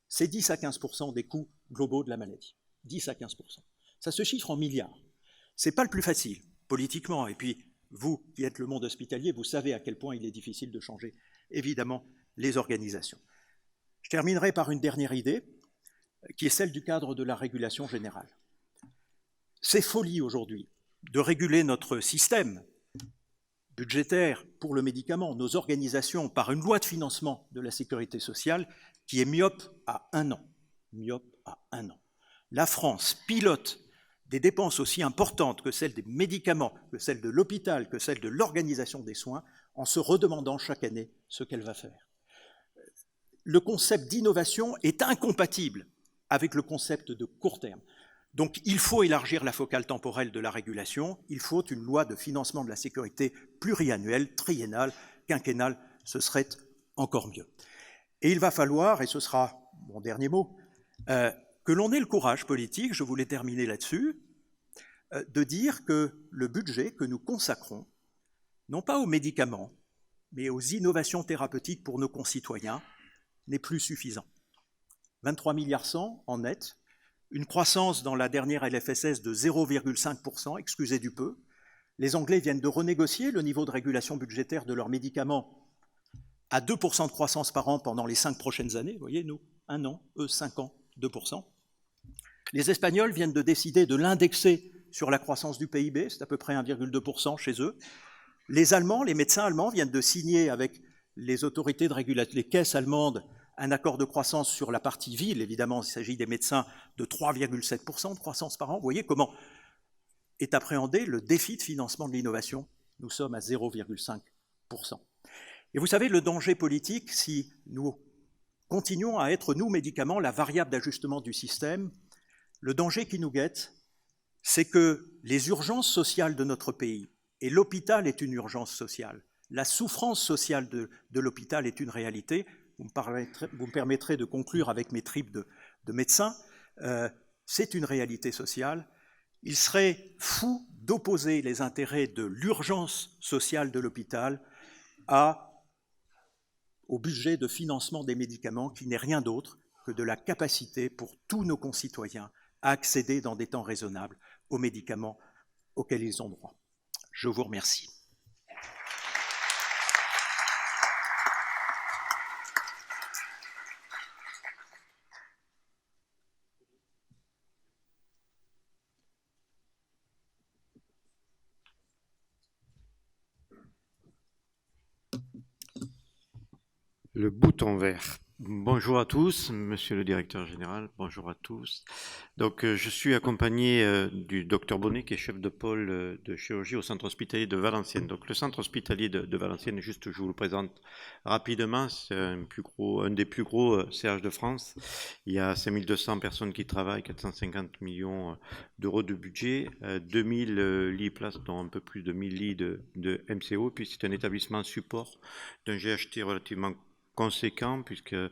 C'est 10 à 15% des coûts globaux de la maladie. 10 à 15%. Ça se chiffre en milliards. Ce n'est pas le plus facile, politiquement. Et puis, vous qui êtes le monde hospitalier, vous savez à quel point il est difficile de changer, évidemment, les organisations. Je terminerai par une dernière idée, qui est celle du cadre de la régulation générale. C'est folie aujourd'hui de réguler notre système budgétaire pour le médicament, nos organisations, par une loi de financement de la sécurité sociale qui est myope à 1 an. Myope à 1 an. La France pilote des dépenses aussi importantes que celles des médicaments, que celles de l'hôpital, que celles de l'organisation des soins, en se redemandant chaque année ce qu'elle va faire. Le concept d'innovation est incompatible avec le concept de court terme. Donc il faut élargir la focale temporelle de la régulation, il faut une loi de financement de la sécurité pluriannuelle, triennale, quinquennale, ce serait encore mieux. Et il va falloir, et ce sera mon dernier mot, que l'on ait le courage politique, je voulais terminer là-dessus, de dire que le budget que nous consacrons, non pas aux médicaments, mais aux innovations thérapeutiques pour nos concitoyens, n'est plus suffisant. 23 milliards 100 en net, une croissance dans la dernière LFSS de 0,5%, excusez du peu. Les Anglais viennent de renégocier le niveau de régulation budgétaire de leurs médicaments à 2% de croissance par an pendant les 5 prochaines années. Vous voyez, nous, 1 an, eux, 5 ans, 2%. Les Espagnols viennent de décider de l'indexer sur la croissance du PIB, c'est à peu près 1,2% chez eux. Les Allemands, les médecins allemands viennent de signer avec les autorités de régulation, les caisses allemandes, un accord de croissance sur la partie ville. Évidemment, il s'agit des médecins de 3,7% de croissance par an. Vous voyez comment est appréhendé le défi de financement de l'innovation. Nous sommes à 0,5%. Et vous savez, le danger politique, si nous continuons à être, nous, médicaments, la variable d'ajustement du système, le danger qui nous guette, c'est que les urgences sociales de notre pays, et l'hôpital est une urgence sociale, la souffrance sociale de l'hôpital est une réalité. Vous me permettrez de conclure avec mes tripes de médecin. C'est une réalité sociale. Il serait fou d'opposer les intérêts de l'urgence sociale de l'hôpital au budget de financement des médicaments qui n'est rien d'autre que de la capacité pour tous nos concitoyens à accéder dans des temps raisonnables aux médicaments auxquels ils ont droit. Je vous remercie. Le bouton vert. Bonjour à tous, monsieur le directeur général, bonjour à tous. Donc, je suis accompagné du docteur Bonnet, qui est chef de pôle de chirurgie au centre hospitalier de Valenciennes. Donc, le centre hospitalier de Valenciennes, juste je vous le présente rapidement, c'est un des plus gros CH de France. Il y a 5200 personnes qui travaillent, 450 millions d'euros de budget, 2000 lits places, dont un peu plus de 1000 lits de MCO, puis c'est un établissement support d'un GHT relativement conséquent puisqu'il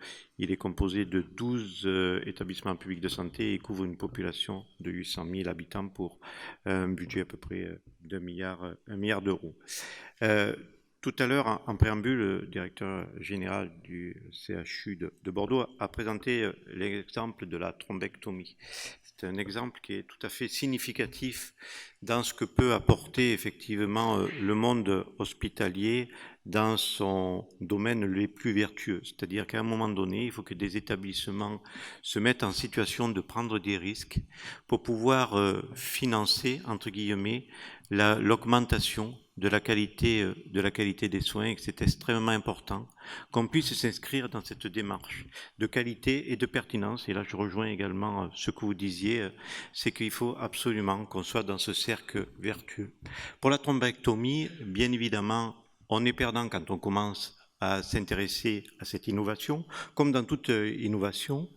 est composé de 12 établissements publics de santé et couvre une population de 800 000 habitants pour un budget à peu près d'1 milliard d'euros. Tout à l'heure, en préambule, le directeur général du CHU de Bordeaux a présenté l'exemple de la thrombectomie. C'est un exemple qui est tout à fait significatif dans ce que peut apporter effectivement le monde hospitalier dans son domaine les plus vertueux. C'est-à-dire qu'à un moment donné, il faut que des établissements se mettent en situation de prendre des risques pour pouvoir financer, entre guillemets, l'augmentation de la qualité des soins, et que c'est extrêmement important qu'on puisse s'inscrire dans cette démarche de qualité et de pertinence. Et là, je rejoins également ce que vous disiez, c'est qu'il faut absolument qu'on soit dans ce cercle vertueux. Pour la thrombectomie, bien évidemment, on est perdant quand on commence à s'intéresser à cette innovation, comme dans toute innovation.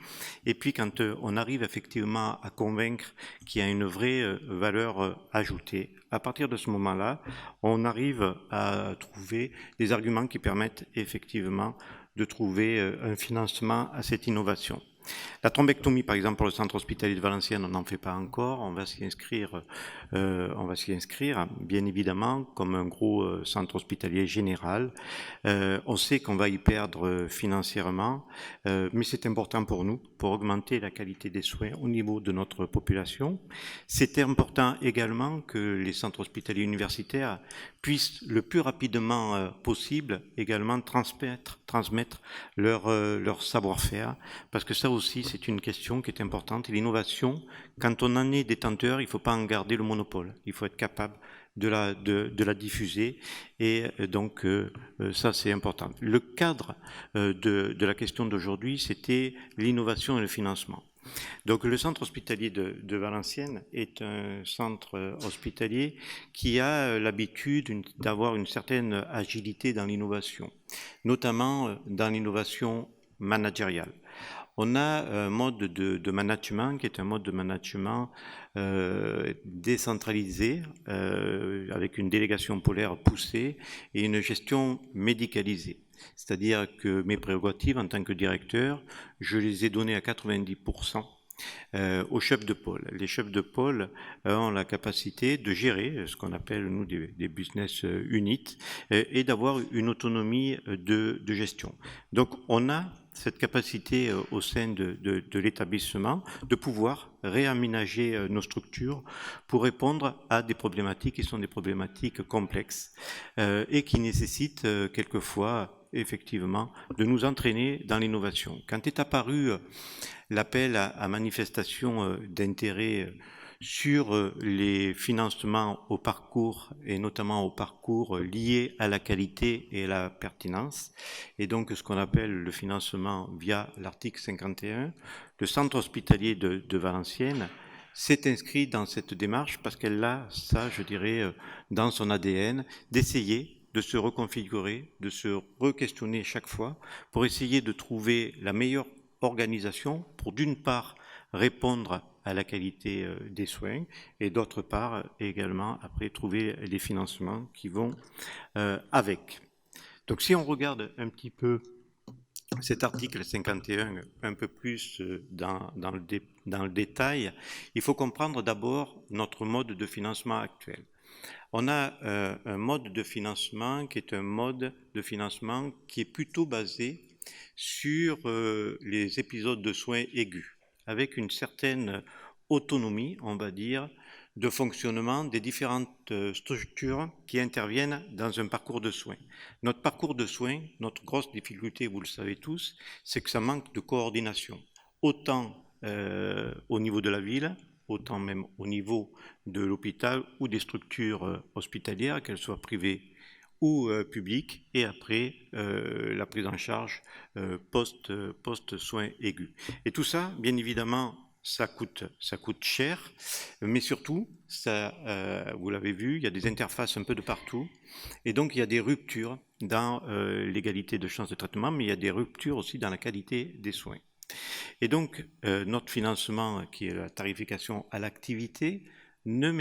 Et puis quand on arrive effectivement à convaincre qu'il y a une vraie valeur ajoutée, à partir de ce moment-là, on arrive à trouver des arguments qui permettent effectivement de trouver un financement à cette innovation. La thrombectomie, par exemple, pour le centre hospitalier de Valenciennes, on n'en fait pas encore. On va s'y inscrire, bien évidemment, comme un gros centre hospitalier général. On sait qu'on va y perdre financièrement, mais c'est important pour nous, pour augmenter la qualité des soins au niveau de notre population. C'est important également que les centres hospitaliers universitaires puissent le plus rapidement possible également transmettre leur savoir-faire, parce que ça aussi c'est une question qui est importante. Et l'innovation, quand on en est détenteur, il ne faut pas en garder le monopole, il faut être capable de la diffuser, et donc ça c'est important. Le cadre de la question d'aujourd'hui, c'était l'innovation et le financement. Donc le centre hospitalier de Valenciennes est un centre hospitalier qui a l'habitude d'avoir une certaine agilité dans l'innovation, notamment dans l'innovation managériale. On a un mode de management qui est un mode de management décentralisé, avec une délégation polaire poussée et une gestion médicalisée. C'est-à-dire que mes prérogatives en tant que directeur, je les ai données à 90% aux chefs de pôle. Les chefs de pôle ont la capacité de gérer ce qu'on appelle, nous, des business units et d'avoir une autonomie de gestion. Donc, on a cette capacité au sein de l'établissement de pouvoir réaménager nos structures pour répondre à des problématiques qui sont des problématiques complexes et qui nécessitent quelquefois effectivement de nous entraîner dans l'innovation. Quand est apparu l'appel à manifestation d'intérêt sur les financements au parcours, et notamment au parcours liés à la qualité et à la pertinence, et donc ce qu'on appelle le financement via l'article 51, le centre hospitalier de Valenciennes s'est inscrit dans cette démarche parce qu'elle a ça, je dirais, dans son ADN, d'essayer de se reconfigurer, de se re-questionner chaque fois pour essayer de trouver la meilleure organisation pour, d'une part, répondre à la qualité des soins et, d'autre part, également, après, trouver les financements qui vont avec. Donc, si on regarde un petit peu cet article 51 un peu plus dans le détail, il faut comprendre d'abord notre mode de financement actuel. On a un mode de financement qui est un mode de financement qui est plutôt basé sur les épisodes de soins aigus, avec une certaine autonomie, on va dire, de fonctionnement des différentes structures qui interviennent dans un parcours de soins. Notre parcours de soins, notre grosse difficulté, vous le savez tous, c'est que ça manque de coordination, autant au niveau de la ville, autant même au niveau de l'hôpital ou des structures hospitalières, qu'elles soient privées ou publiques, et après la prise en charge post-soins aigus. Et tout ça, bien évidemment, ça coûte cher, mais surtout, ça, vous l'avez vu, il y a des interfaces un peu de partout, et donc il y a des ruptures dans l'égalité de chances de traitement, mais il y a des ruptures aussi dans la qualité des soins. Et donc, notre financement, qui est la tarification à l'activité, ne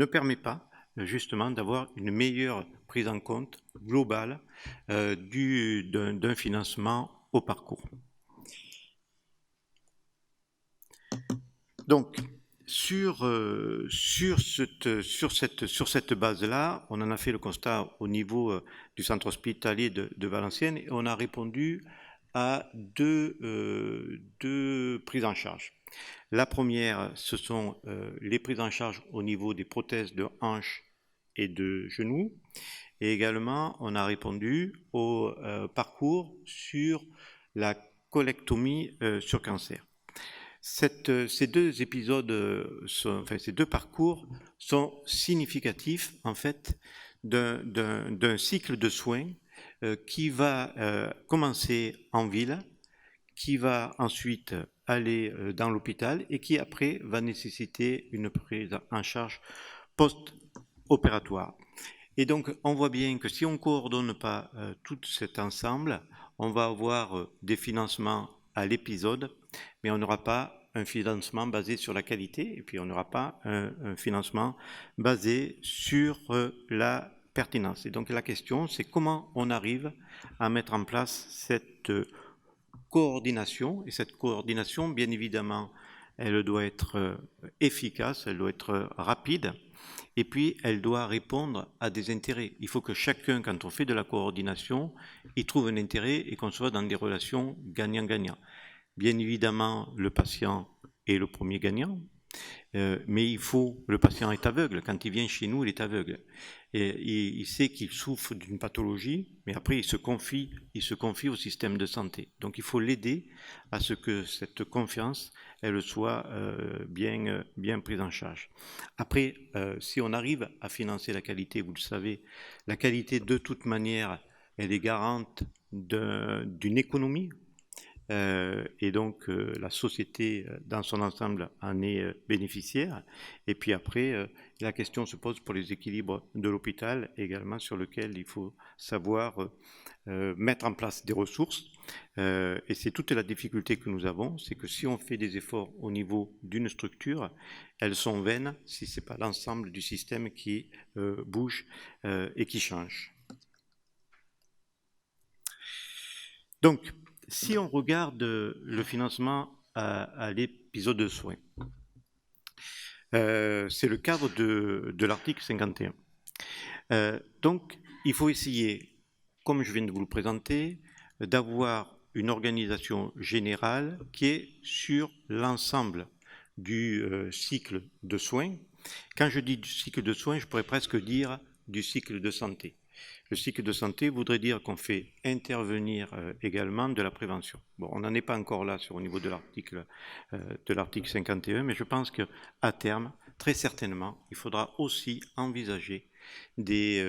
permet pas justement d'avoir une meilleure prise en compte globale d'un financement au parcours. Donc, sur cette base-là, on en a fait le constat au niveau du centre hospitalier de Valenciennes et on a répondu à deux prises en charge. La première, ce sont les prises en charge au niveau des prothèses de hanches et de genoux. Et également, on a répondu au parcours sur la colectomie sur cancer. Ces deux épisodes, ces deux parcours sont significatifs en fait d'un cycle de soins qui va commencer en ville, qui va ensuite aller dans l'hôpital et qui après va nécessiter une prise en charge post-opératoire. Et donc on voit bien que si on ne coordonne pas tout cet ensemble, on va avoir des financements à l'épisode, mais on n'aura pas un financement basé sur la qualité et puis on n'aura pas un financement basé sur la pertinence. Et donc la question, c'est comment on arrive à mettre en place cette coordination. Et cette coordination, bien évidemment, elle doit être efficace, elle doit être rapide. Et puis, elle doit répondre à des intérêts. Il faut que chacun, quand on fait de la coordination, y trouve un intérêt et qu'on soit dans des relations gagnant-gagnant. Bien évidemment, le patient est le premier gagnant, mais le patient est aveugle. Quand il vient chez nous, il est aveugle. Et il sait qu'il souffre d'une pathologie, mais après, il se confie au système de santé. Donc, il faut l'aider à ce que cette confiance, elle soit bien prise en charge. Après, si on arrive à financer la qualité, vous le savez, la qualité, de toute manière, elle est garante d'une économie. Et donc la société dans son ensemble en est bénéficiaire. Et puis après, la question se pose pour les équilibres de l'hôpital également, sur lequel il faut savoir mettre en place des ressources. Et c'est toute la difficulté que nous avons, c'est que si on fait des efforts au niveau d'une structure, elles sont vaines si ce n'est pas l'ensemble du système qui bouge et qui change. Donc, si on regarde le financement à l'épisode de soins, c'est le cadre de l'article 51. Donc, il faut essayer, comme je viens de vous le présenter, d'avoir une organisation générale qui est sur l'ensemble du cycle de soins. Quand je dis du cycle de soins, je pourrais presque dire du cycle de santé. Le cycle de santé voudrait dire qu'on fait intervenir également de la prévention. Bon, on n'en est pas encore là au niveau de l'article 51, mais je pense qu'à terme, très certainement, il faudra aussi envisager des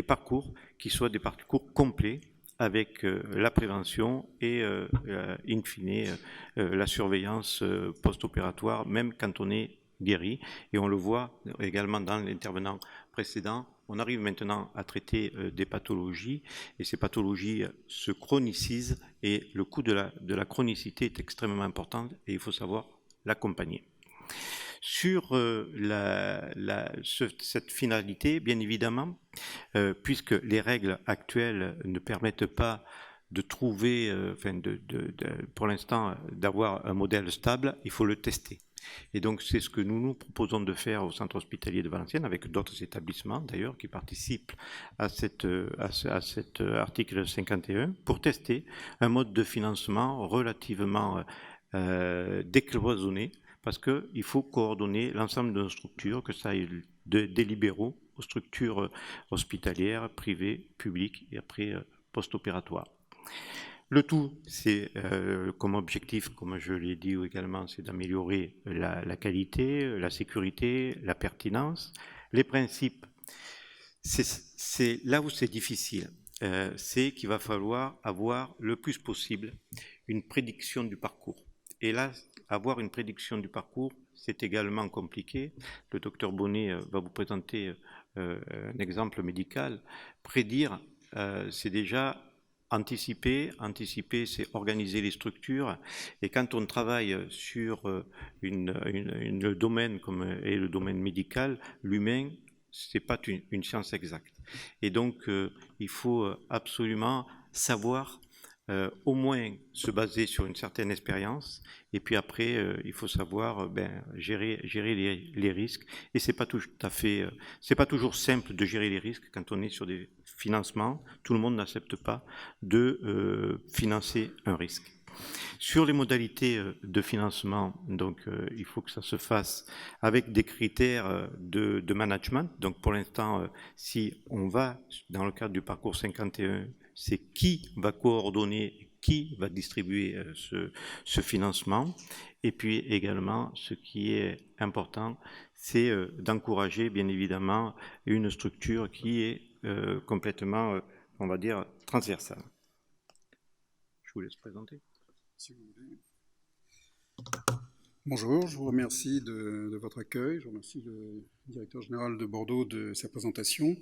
parcours qui soient des parcours complets avec la prévention et, in fine, la surveillance post-opératoire, même quand on est guéri. Et on le voit également dans l'intervenant précédent, on arrive maintenant à traiter des pathologies, et ces pathologies se chronicisent, et le coût de la chronicité est extrêmement important, et il faut savoir l'accompagner. Sur cette finalité, bien évidemment, puisque les règles actuelles ne permettent pas de trouver, pour l'instant, d'avoir un modèle stable, il faut le tester. Et donc, c'est ce que nous proposons de faire au centre hospitalier de Valenciennes, avec d'autres établissements d'ailleurs qui participent à cet article 51, pour tester un mode de financement relativement décloisonné, parce qu'il faut coordonner l'ensemble de nos structures, que ça aille des libéraux aux structures hospitalières, privées, publiques et après post-opératoires. Le tout, c'est comme objectif, comme je l'ai dit également, c'est d'améliorer la qualité, la sécurité, la pertinence. Les principes, c'est là où c'est difficile, c'est qu'il va falloir avoir le plus possible une prédiction du parcours. Et là, avoir une prédiction du parcours, c'est également compliqué. Le docteur Bonnet va vous présenter un exemple médical. Prédire, c'est déjà anticiper, c'est organiser les structures. Et quand on travaille sur un domaine comme est le domaine médical, l'humain, ce n'est pas une science exacte. Et donc, il faut absolument savoir au moins se baser sur une certaine expérience, et puis après il faut savoir gérer les risques, et c'est pas toujours simple de gérer les risques quand on est sur des financements. Tout le monde n'accepte pas de financer un risque. Sur les modalités de financement, donc il faut que ça se fasse avec des critères de management. Donc pour l'instant, si on va dans le cadre du parcours 51, c'est qui va coordonner, qui va distribuer ce financement. Et puis également, ce qui est important, c'est d'encourager bien évidemment une structure qui est complètement, on va dire, transversale. Je vous laisse présenter. Si vous voulez. Bonjour, je vous remercie de votre accueil. Je remercie le directeur général de Bordeaux de sa présentation.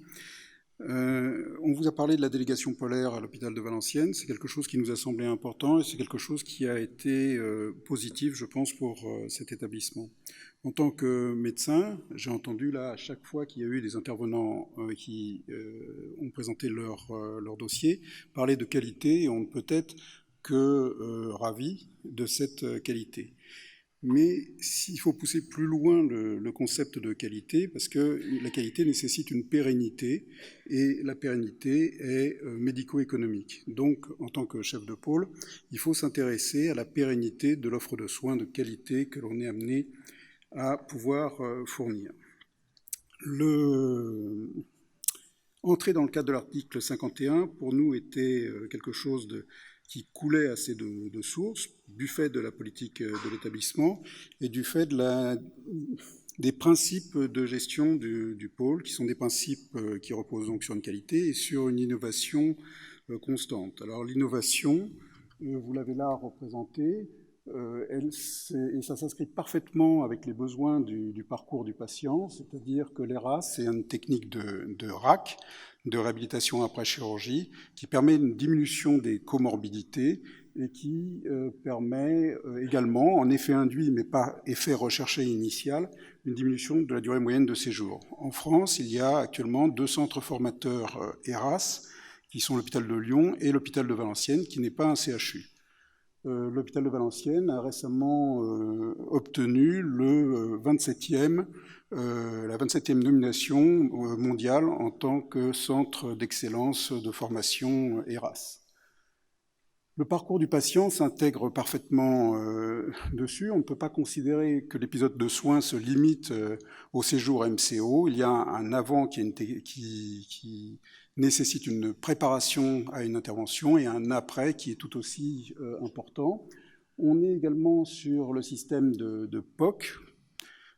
On vous a parlé de la délégation polaire à l'hôpital de Valenciennes. C'est quelque chose qui nous a semblé important, et c'est quelque chose qui a été positif, je pense, pour cet établissement. En tant que médecin, j'ai entendu là, à chaque fois qu'il y a eu des intervenants qui ont présenté leur dossier, parler de qualité, et on ne peut être que ravi de cette qualité. Mais s'il faut pousser plus loin le concept de qualité, parce que la qualité nécessite une pérennité, et la pérennité est médico-économique. Donc, en tant que chef de pôle, il faut s'intéresser à la pérennité de l'offre de soins de qualité que l'on est amené à pouvoir fournir. Entrer dans le cadre de l'article 51, pour nous, était quelque chose qui coulait assez de sources, du fait de la politique de l'établissement et du fait des principes de gestion du pôle, qui sont des principes qui reposent donc sur une qualité et sur une innovation constante. Alors l'innovation, vous l'avez là représentée, et ça s'inscrit parfaitement avec les besoins du parcours du patient, c'est-à-dire que l'ERAS, c'est une technique de RAC, de réhabilitation après chirurgie, qui permet une diminution des comorbidités et qui permet également, en effet induit, mais pas effet recherché initial, une diminution de la durée moyenne de séjour. En France, il y a actuellement 2 centres formateurs ERAS, qui sont l'hôpital de Lyon et l'hôpital de Valenciennes, qui n'est pas un CHU. L'hôpital de Valenciennes a récemment obtenu la 27e nomination mondiale en tant que centre d'excellence de formation ERAS. Le parcours du patient s'intègre parfaitement dessus. On ne peut pas considérer que l'épisode de soins se limite au séjour MCO. Il y a un avant qui nécessite une préparation à une intervention et un après qui est tout aussi important. On est également sur le système de POC.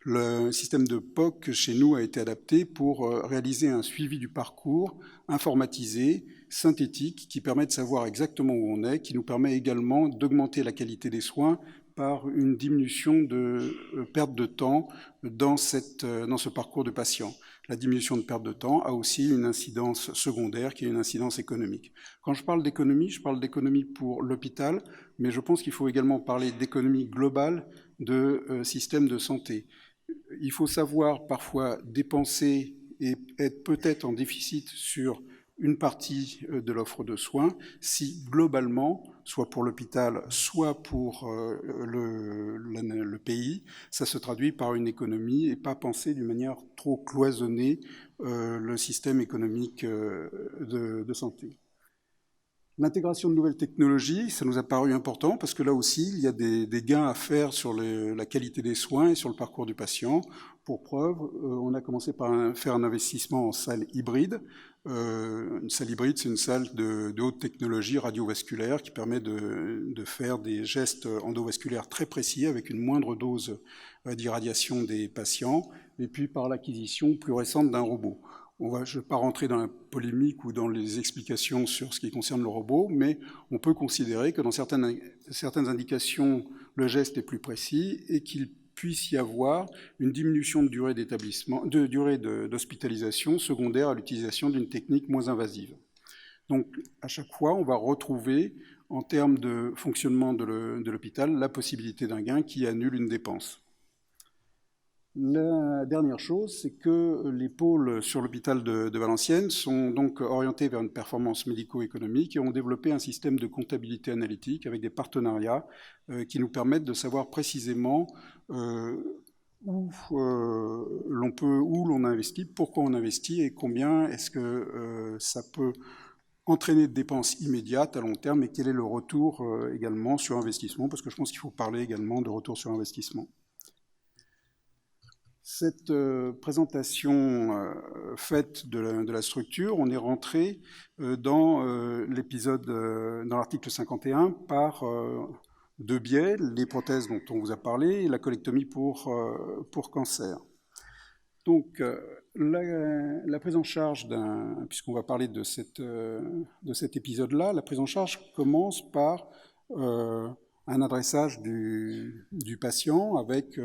Le système de POC chez nous a été adapté pour réaliser un suivi du parcours informatisé, synthétique, qui permet de savoir exactement où on est, qui nous permet également d'augmenter la qualité des soins par une diminution de perte de temps dans ce parcours de patient. La diminution de perte de temps a aussi une incidence secondaire qui est une incidence économique. Quand je parle d'économie pour l'hôpital, mais je pense qu'il faut également parler d'économie globale de système de santé. Il faut savoir parfois dépenser et être peut-être en déficit sur une partie de l'offre de soins si globalement, soit pour l'hôpital, soit pour le pays, ça se traduit par une économie et pas penser d'une manière trop cloisonnée le système économique de santé. L'intégration de nouvelles technologies, ça nous a paru important parce que là aussi, il y a des gains à faire sur la qualité des soins et sur le parcours du patient. Pour preuve, on a commencé par faire un investissement en salle hybride. Une salle hybride, c'est une salle de haute technologie radiovasculaire qui permet de faire des gestes endovasculaires très précis avec une moindre dose d'irradiation des patients, et puis par l'acquisition plus récente d'un robot. Je ne vais pas rentrer dans la polémique ou dans les explications sur ce qui concerne le robot, mais on peut considérer que dans certaines indications, le geste est plus précis et qu'il puisse y avoir une diminution de durée d'hospitalisation secondaire à l'utilisation d'une technique moins invasive. Donc, à chaque fois, on va retrouver, en termes de fonctionnement de l'hôpital, la possibilité d'un gain qui annule une dépense. La dernière chose, c'est que les pôles sur l'hôpital de Valenciennes sont donc orientés vers une performance médico-économique et ont développé un système de comptabilité analytique avec des partenariats qui nous permettent de savoir précisément où l'on investit, pourquoi on investit et combien est-ce que ça peut entraîner de dépenses immédiates à long terme et quel est le retour également sur investissement, parce que je pense qu'il faut parler également de retour sur investissement. Cette présentation faite de la structure, on est rentré dans l'article 51 par deux biais, les prothèses dont on vous a parlé et la colectomie pour cancer. Donc la prise en charge puisqu'on va parler de cet épisode-là, la prise en charge commence par un adressage du patient avec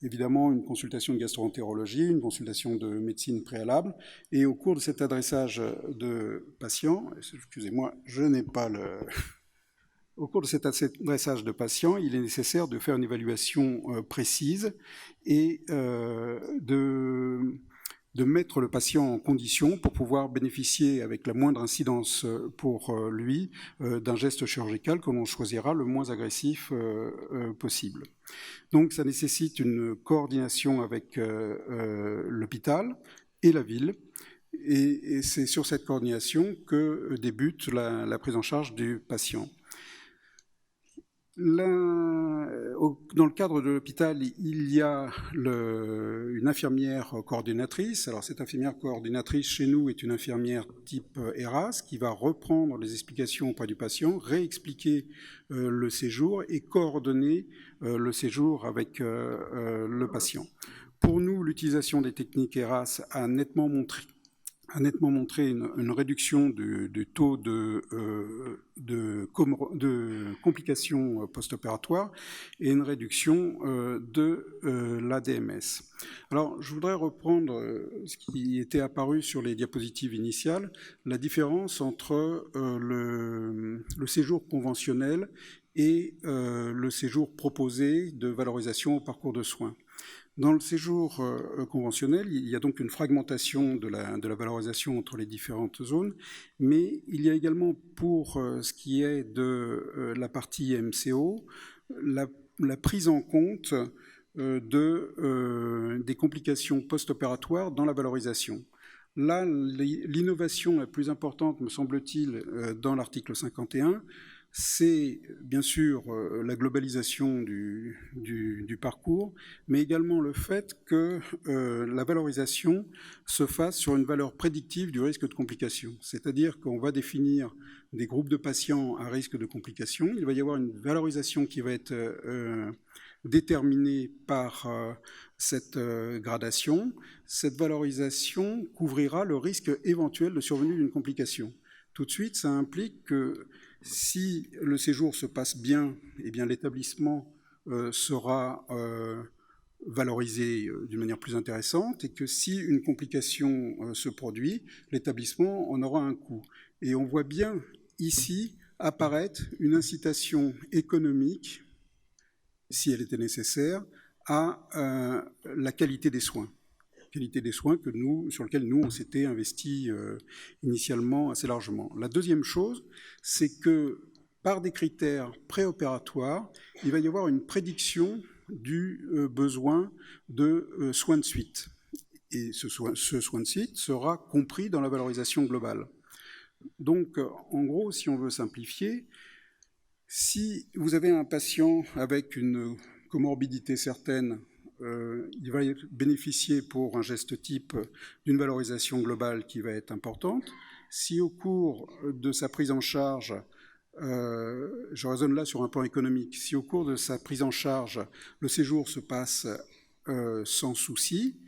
évidemment une consultation de gastro-entérologie, une consultation de médecine préalable. Et au cours de cet adressage de patient, excusez-moi, je n'ai pas le... Au cours de cet adressage de patient, il est nécessaire de faire une évaluation précise et de mettre le patient en condition pour pouvoir bénéficier avec la moindre incidence pour lui d'un geste chirurgical que l'on choisira le moins agressif possible. Donc ça nécessite une coordination avec l'hôpital et la ville, et c'est sur cette coordination que débute la prise en charge du patient. Dans le cadre de l'hôpital, il y a une infirmière coordinatrice. Alors cette infirmière coordinatrice chez nous est une infirmière type ERAS qui va reprendre les explications auprès du patient, réexpliquer le séjour et coordonner le séjour avec le patient. Pour nous, l'utilisation des techniques ERAS a nettement montré une réduction du taux de complications post-opératoires et une réduction de l'ADMS. Alors, je voudrais reprendre ce qui était apparu sur les diapositives initiales, la différence entre le séjour conventionnel et le séjour proposé de valorisation au parcours de soins. Dans le séjour conventionnel, il y a donc une fragmentation de la valorisation entre les différentes zones, mais il y a également pour ce qui est de la partie MCO, la prise en compte des complications post-opératoires dans la valorisation. Là, l'innovation la plus importante, me semble-t-il, dans l'article 51, c'est bien sûr la globalisation du parcours, mais également le fait que la valorisation se fasse sur une valeur prédictive du risque de complication. C'est-à-dire qu'on va définir des groupes de patients à risque de complication. Il va y avoir une valorisation qui va être déterminée par cette gradation. Cette valorisation couvrira le risque éventuel de survenue d'une complication. Tout de suite, ça implique que si le séjour se passe bien, eh bien l'établissement sera valorisé d'une manière plus intéressante, et que si une complication se produit, l'établissement en aura un coût. Et on voit bien ici apparaître une incitation économique, si elle était nécessaire, à la qualité des soins. Qualité des soins sur lequel nous, on s'était investi initialement assez largement. La deuxième chose, c'est que par des critères préopératoires, il va y avoir une prédiction du besoin de soins de suite. Et ce soin de suite sera compris dans la valorisation globale. Donc, en gros, si on veut simplifier, si vous avez un patient avec une comorbidité certaine, il va bénéficier pour un geste type d'une valorisation globale qui va être importante. Si au cours de sa prise en charge, je raisonne là sur un plan économique, si au cours de sa prise en charge, le séjour se passe sans souci,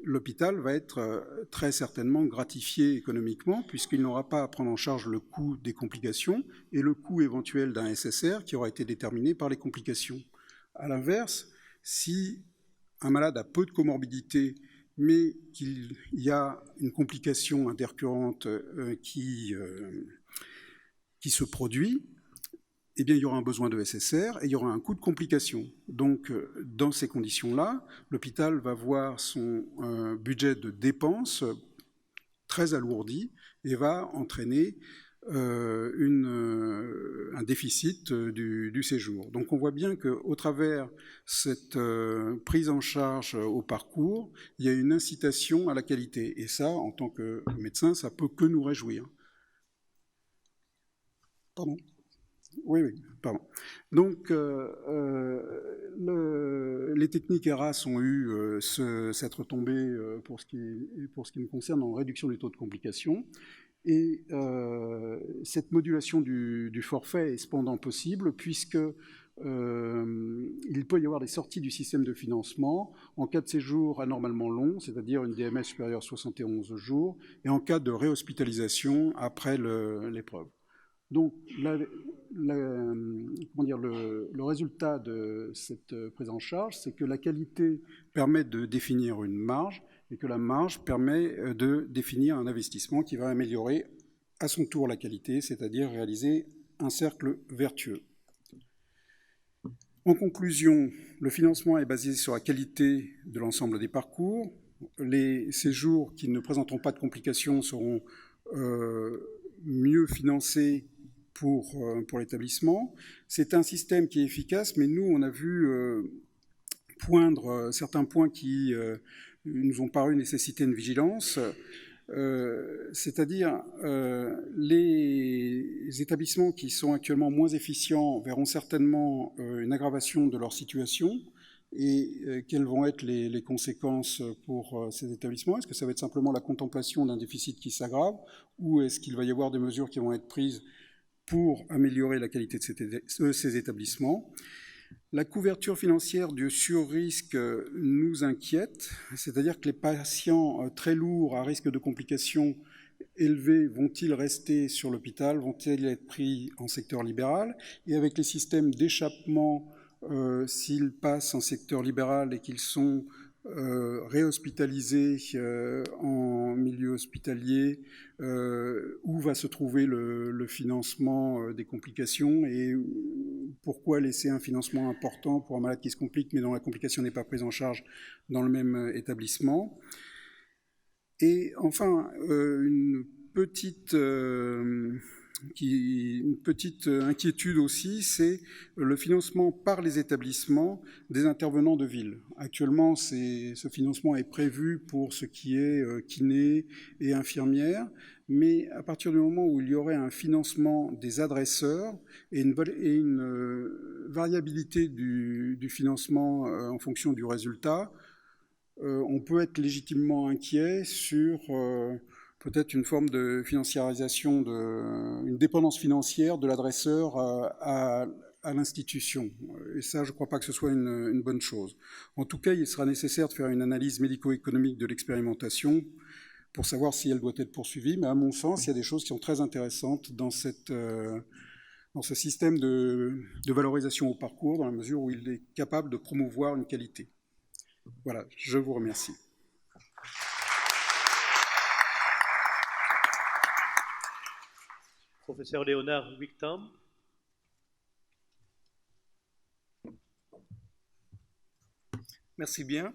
l'hôpital va être très certainement gratifié économiquement, puisqu'il n'aura pas à prendre en charge le coût des complications et le coût éventuel d'un SSR qui aura été déterminé par les complications. À l'inverse, si un malade a peu de comorbidité, mais qu'il y a une complication intercurrente qui se produit, eh bien, il y aura un besoin de SSR et il y aura un coût de complication. Donc, dans ces conditions-là, l'hôpital va voir son budget de dépenses très alourdi et va entraîner un déficit du séjour. Donc on voit bien qu'au travers cette prise en charge au parcours, il y a une incitation à la qualité. Et ça, en tant que médecin, ça ne peut que nous réjouir. Pardon ? Oui, pardon. Donc, les techniques ERAS ont eu cette retombée pour ce qui me concerne en réduction du taux de complications. Et cette modulation du forfait est cependant possible puisque il peut y avoir des sorties du système de financement en cas de séjour anormalement long, c'est-à-dire une DMS supérieure à 71 jours, et en cas de réhospitalisation après l'épreuve. Donc, le résultat de cette prise en charge, c'est que la qualité permet de définir une marge, et que la marge permet de définir un investissement qui va améliorer à son tour la qualité, c'est-à-dire réaliser un cercle vertueux. En conclusion, le financement est basé sur la qualité de l'ensemble des parcours. Les séjours qui ne présenteront pas de complications seront mieux financés pour l'établissement. C'est un système qui est efficace, mais nous, on a vu poindre certains points qui nous ont paru nécessiter une vigilance, c'est-à-dire les établissements qui sont actuellement moins efficients verront certainement une aggravation de leur situation. Et quelles vont être les conséquences pour ces établissements? Est-ce que ça va être simplement la contemplation d'un déficit qui s'aggrave, ou est-ce qu'il va y avoir des mesures qui vont être prises pour améliorer la qualité de ces établissements? La couverture financière du sur-risque nous inquiète, c'est-à-dire que les patients très lourds à risque de complications élevées vont-ils rester sur l'hôpital, vont-ils être pris en secteur libéral? Et avec les systèmes d'échappement, s'ils passent en secteur libéral et qu'ils sont réhospitalisés en milieu hospitalier, où va se trouver le financement des complications, et pourquoi laisser un financement important pour un malade qui se complique mais dont la complication n'est pas prise en charge dans le même établissement. Et enfin, une petite inquiétude aussi, c'est le financement par les établissements des intervenants de ville. Actuellement, ce financement est prévu pour ce qui est kiné et infirmière, mais à partir du moment où il y aurait un financement des adresseurs et une variabilité du financement en fonction du résultat, on peut être légitimement inquiet sur peut-être une forme de financiarisation, une dépendance financière de l'adresseur à l'institution. Et ça, je ne crois pas que ce soit une bonne chose. En tout cas, il sera nécessaire de faire une analyse médico-économique de l'expérimentation pour savoir si elle doit être poursuivie. Mais à mon sens, il y a des choses qui sont très intéressantes dans ce système de valorisation au parcours, dans la mesure où il est capable de promouvoir une qualité. Voilà, je vous remercie. Professeur Léonard Wigtam. Merci bien.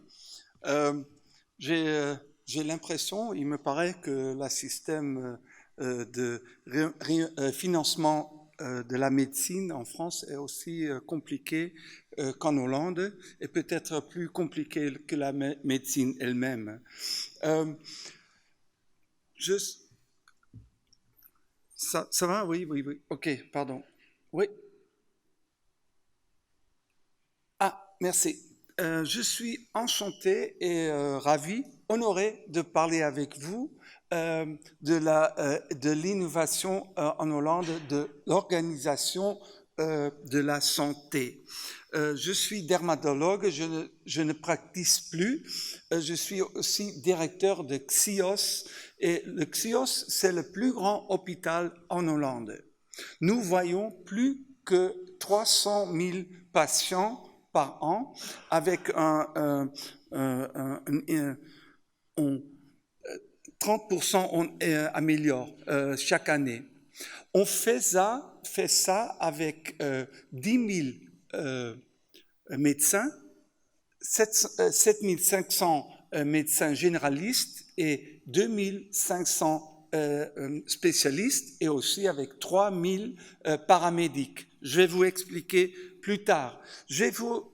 J'ai l'impression, il me paraît que le système de financement de la médecine en France est aussi compliqué qu'en Hollande et peut-être plus compliqué que la médecine elle-même. Ça va? Oui. Ok, pardon. Oui. Ah, merci. Je suis enchanté et ravi, honoré de parler avec vous de l'innovation en Hollande, de l'organisation de la santé. Je suis dermatologue, je ne practice plus. Je suis aussi directeur de XIOS. Et le XIOS, c'est le plus grand hôpital en Hollande. Nous voyons plus que 300 000 patients par an, avec 30% on améliore chaque année. On fait ça avec 10 000 médecins, 7 500 médecins généralistes et 2 500 spécialistes et aussi avec 3 000 paramédics. Je vais vous expliquer plus tard. Je vais vous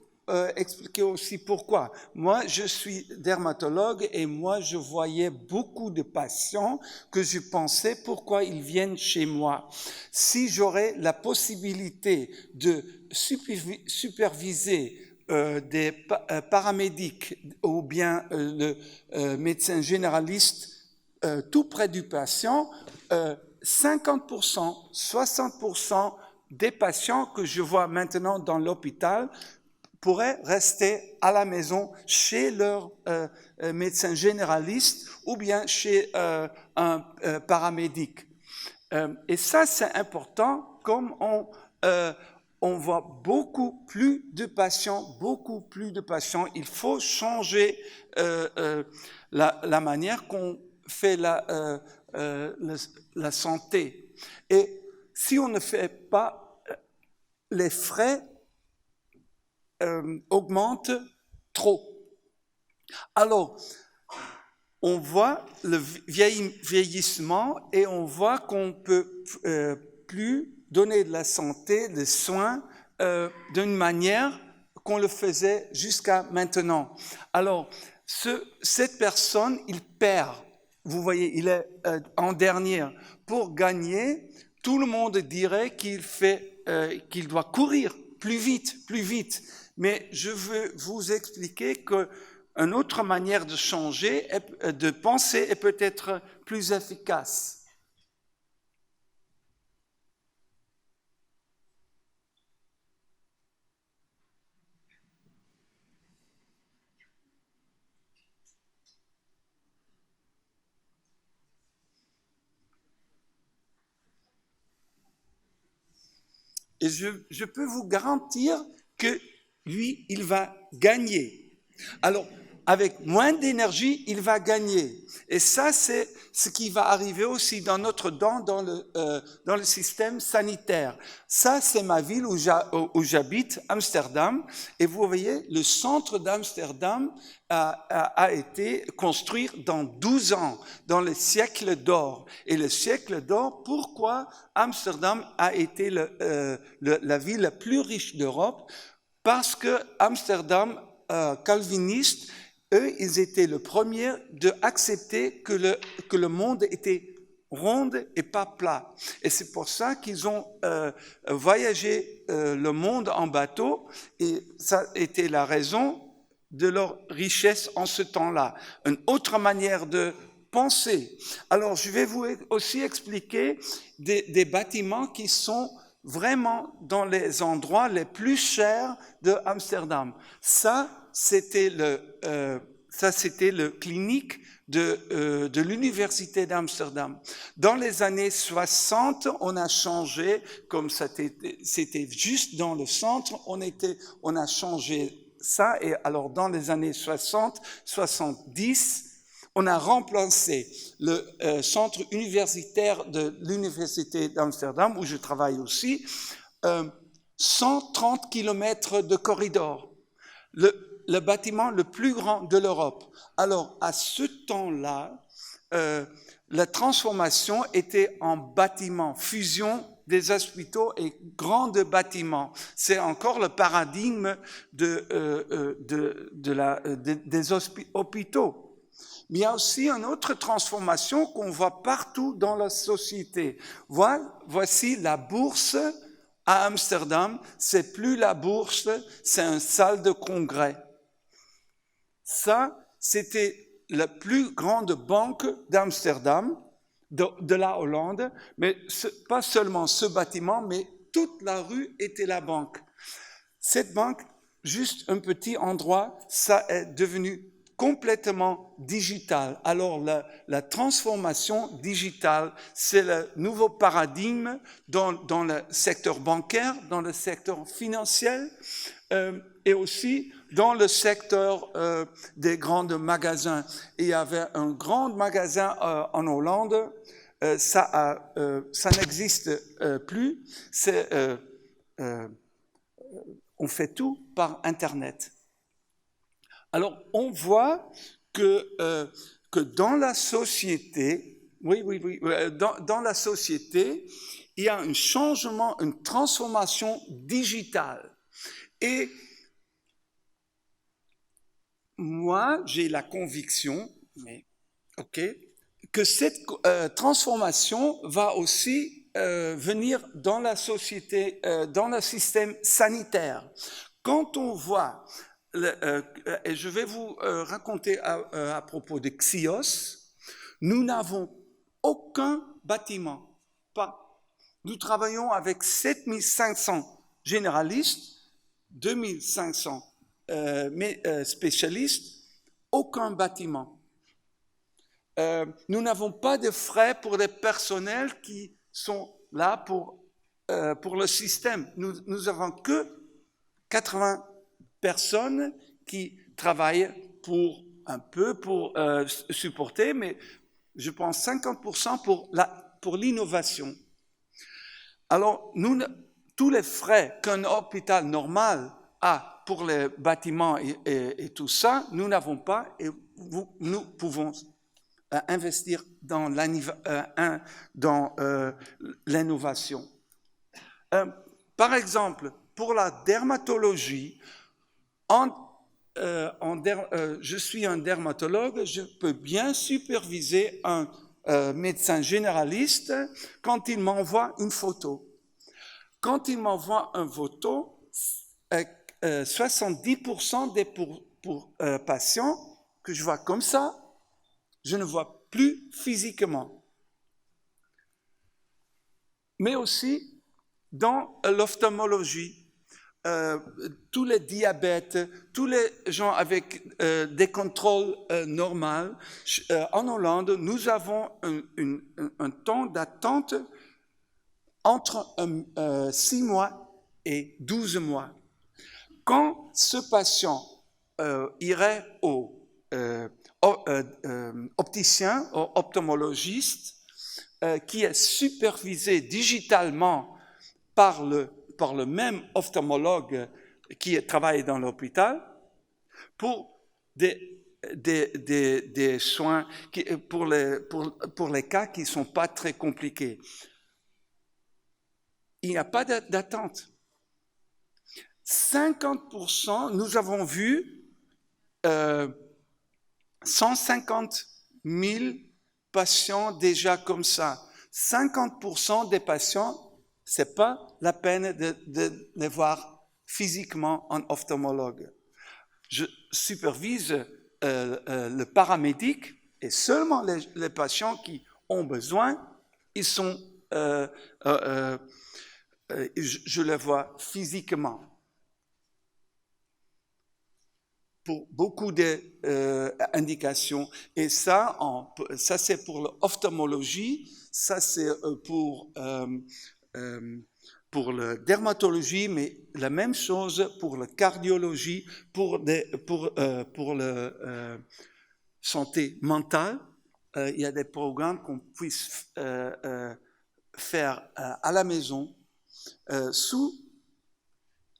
expliquer aussi pourquoi. Moi, je suis dermatologue et moi, je voyais beaucoup de patients que je pensais pourquoi ils viennent chez moi. Si j'aurais la possibilité de superviser des paramédics ou bien le médecin généraliste tout près du patient, 50%, 60% des patients que je vois maintenant dans l'hôpital pourraient rester à la maison chez leur médecin généraliste ou bien chez un paramédic. Et ça, c'est important, comme on voit beaucoup plus de patients. Il faut changer la manière qu'on fait la santé. Et si on ne fait pas, les frais augmentent trop. Alors, on voit le vieillissement et on voit qu'on peut plus donner de la santé, des soins d'une manière qu'on le faisait jusqu'à maintenant. Alors, cette personne, il perd. Vous voyez, il est en dernière. Pour gagner, tout le monde dirait qu'il doit courir plus vite. Mais je veux vous expliquer qu'une autre manière de changer, de penser est peut-être plus efficace. Et je peux vous garantir que lui, il va gagner. Alors, avec moins d'énergie, il va gagner. Et ça, c'est ce qui va arriver aussi dans le système sanitaire. Ça, c'est ma ville où j'habite, Amsterdam. Et vous voyez, le centre d'Amsterdam a été construit dans 12 ans, dans le siècle d'or. Et le siècle d'or, pourquoi Amsterdam a été la ville la plus riche d'Europe? Parce que Amsterdam, calviniste, eux, ils étaient le premier d'accepter que le monde était ronde et pas plat. Et c'est pour ça qu'ils ont voyagé le monde en bateau, et ça était la raison de leur richesse en ce temps-là. Une autre manière de penser. Alors, je vais vous aussi expliquer des bâtiments qui sont vraiment dans les endroits les plus chers de Amsterdam. Ça, c'était le clinique de l'université d'Amsterdam. Dans les années 60, on a changé, comme c'était juste dans le centre, on a changé ça, et alors dans les années 60, 70, on a remplacé le centre universitaire de l'université d'Amsterdam, où je travaille aussi, 130 km de corridor. Le bâtiment le plus grand de l'Europe. Alors, à ce temps-là, la transformation était en bâtiment, fusion des hôpitaux et grands bâtiments. C'est encore le paradigme des hôpitaux. Mais il y a aussi une autre transformation qu'on voit partout dans la société. Voici la bourse à Amsterdam. C'est plus la bourse, c'est une salle de congrès. Ça, c'était la plus grande banque d'Amsterdam, de la Hollande, mais pas seulement ce bâtiment, mais toute la rue était la banque. Cette banque, juste un petit endroit, ça est devenu complètement digital. Alors, la transformation digitale, c'est le nouveau paradigme dans le secteur bancaire, dans le secteur financier, et aussi dans le secteur des grands magasins. Et il y avait un grand magasin en Hollande, ça n'existe plus. On fait tout par Internet. Alors, on voit que dans la société, dans la société, il y a un changement, une transformation digitale. Et moi, j'ai la conviction, que cette transformation va aussi venir dans la société, dans le système sanitaire. Quand on voit, et je vais vous raconter à propos de Xios, nous n'avons aucun bâtiment, pas. Nous travaillons avec 7500 généralistes, 2500 spécialistes, aucun bâtiment. Nous n'avons pas de frais pour les personnels qui sont là pour le système. Nous avons que 80 personnes qui travaillent pour supporter, mais je pense 50% pour l'innovation. Alors, tous les frais qu'un hôpital normal a pour les bâtiments et tout ça, nous n'avons pas, et nous pouvons investir dans l'innovation. Par exemple, pour la dermatologie, je suis un dermatologue, je peux bien superviser un médecin généraliste quand il m'envoie une photo. Quand il m'envoie une photo, 70% des patients que je vois comme ça, je ne vois plus physiquement. Mais aussi dans l'ophtalmologie, tous les diabètes, tous les gens avec des contrôles normaux. En Hollande, nous avons un temps d'attente entre 6 mois et 12 mois. Quand ce patient irait au opticien, au ophtalmologiste, qui est supervisé digitalement par le même ophtalmologue qui travaille dans l'hôpital, pour des soins, pour les cas qui ne sont pas très compliqués. Il n'y a pas d'attente. 50%, nous avons vu 150 000 patients déjà comme ça. 50% des patients, c'est pas la peine de les voir physiquement en ophtalmologue. Je supervise le paramédic et seulement les patients qui ont besoin, ils sont, je les vois physiquement. Pour beaucoup d'indications. Et ça, c'est pour l'ophtalmologie, ça c'est pour la dermatologie, mais la même chose pour la cardiologie, pour la santé mentale. Il y a des programmes qu'on puisse faire à la maison sous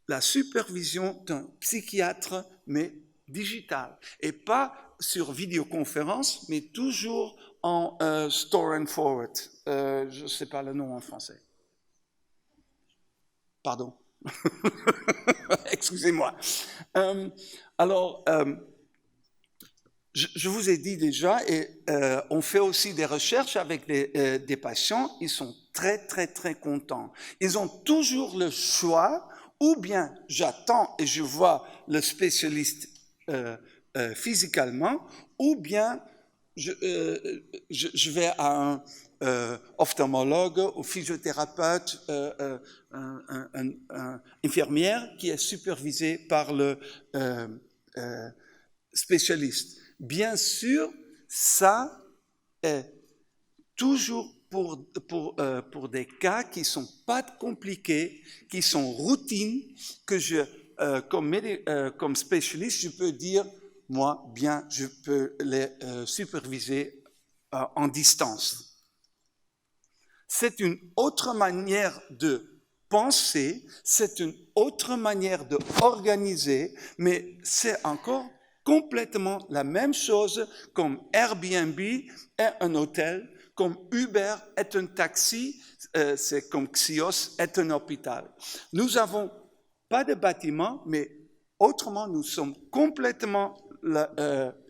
la supervision d'un psychiatre, mais digital, et pas sur vidéoconférence, mais toujours en store and forward. Je ne sais pas le nom en français. Pardon. Excusez-moi. Alors, je vous ai dit déjà, et on fait aussi des recherches avec des patients, ils sont très, très, très contents. Ils ont toujours le choix, ou bien j'attends et je vois le spécialiste physiquement, ou bien je vais à un ophtalmologue ou physiothérapeute, infirmière qui est supervisée par le spécialiste. Bien sûr, ça est toujours pour des cas qui ne sont pas compliqués, qui sont routines, que comme spécialiste, je peux dire, moi, bien, je peux les superviser en distance. C'est une autre manière de penser, c'est une autre manière d'organiser, mais c'est encore complètement la même chose comme Airbnb est un hôtel, comme Uber est un taxi, c'est comme Xios est un hôpital. Nous n'avons pas de bâtiment, mais autrement, nous sommes complètement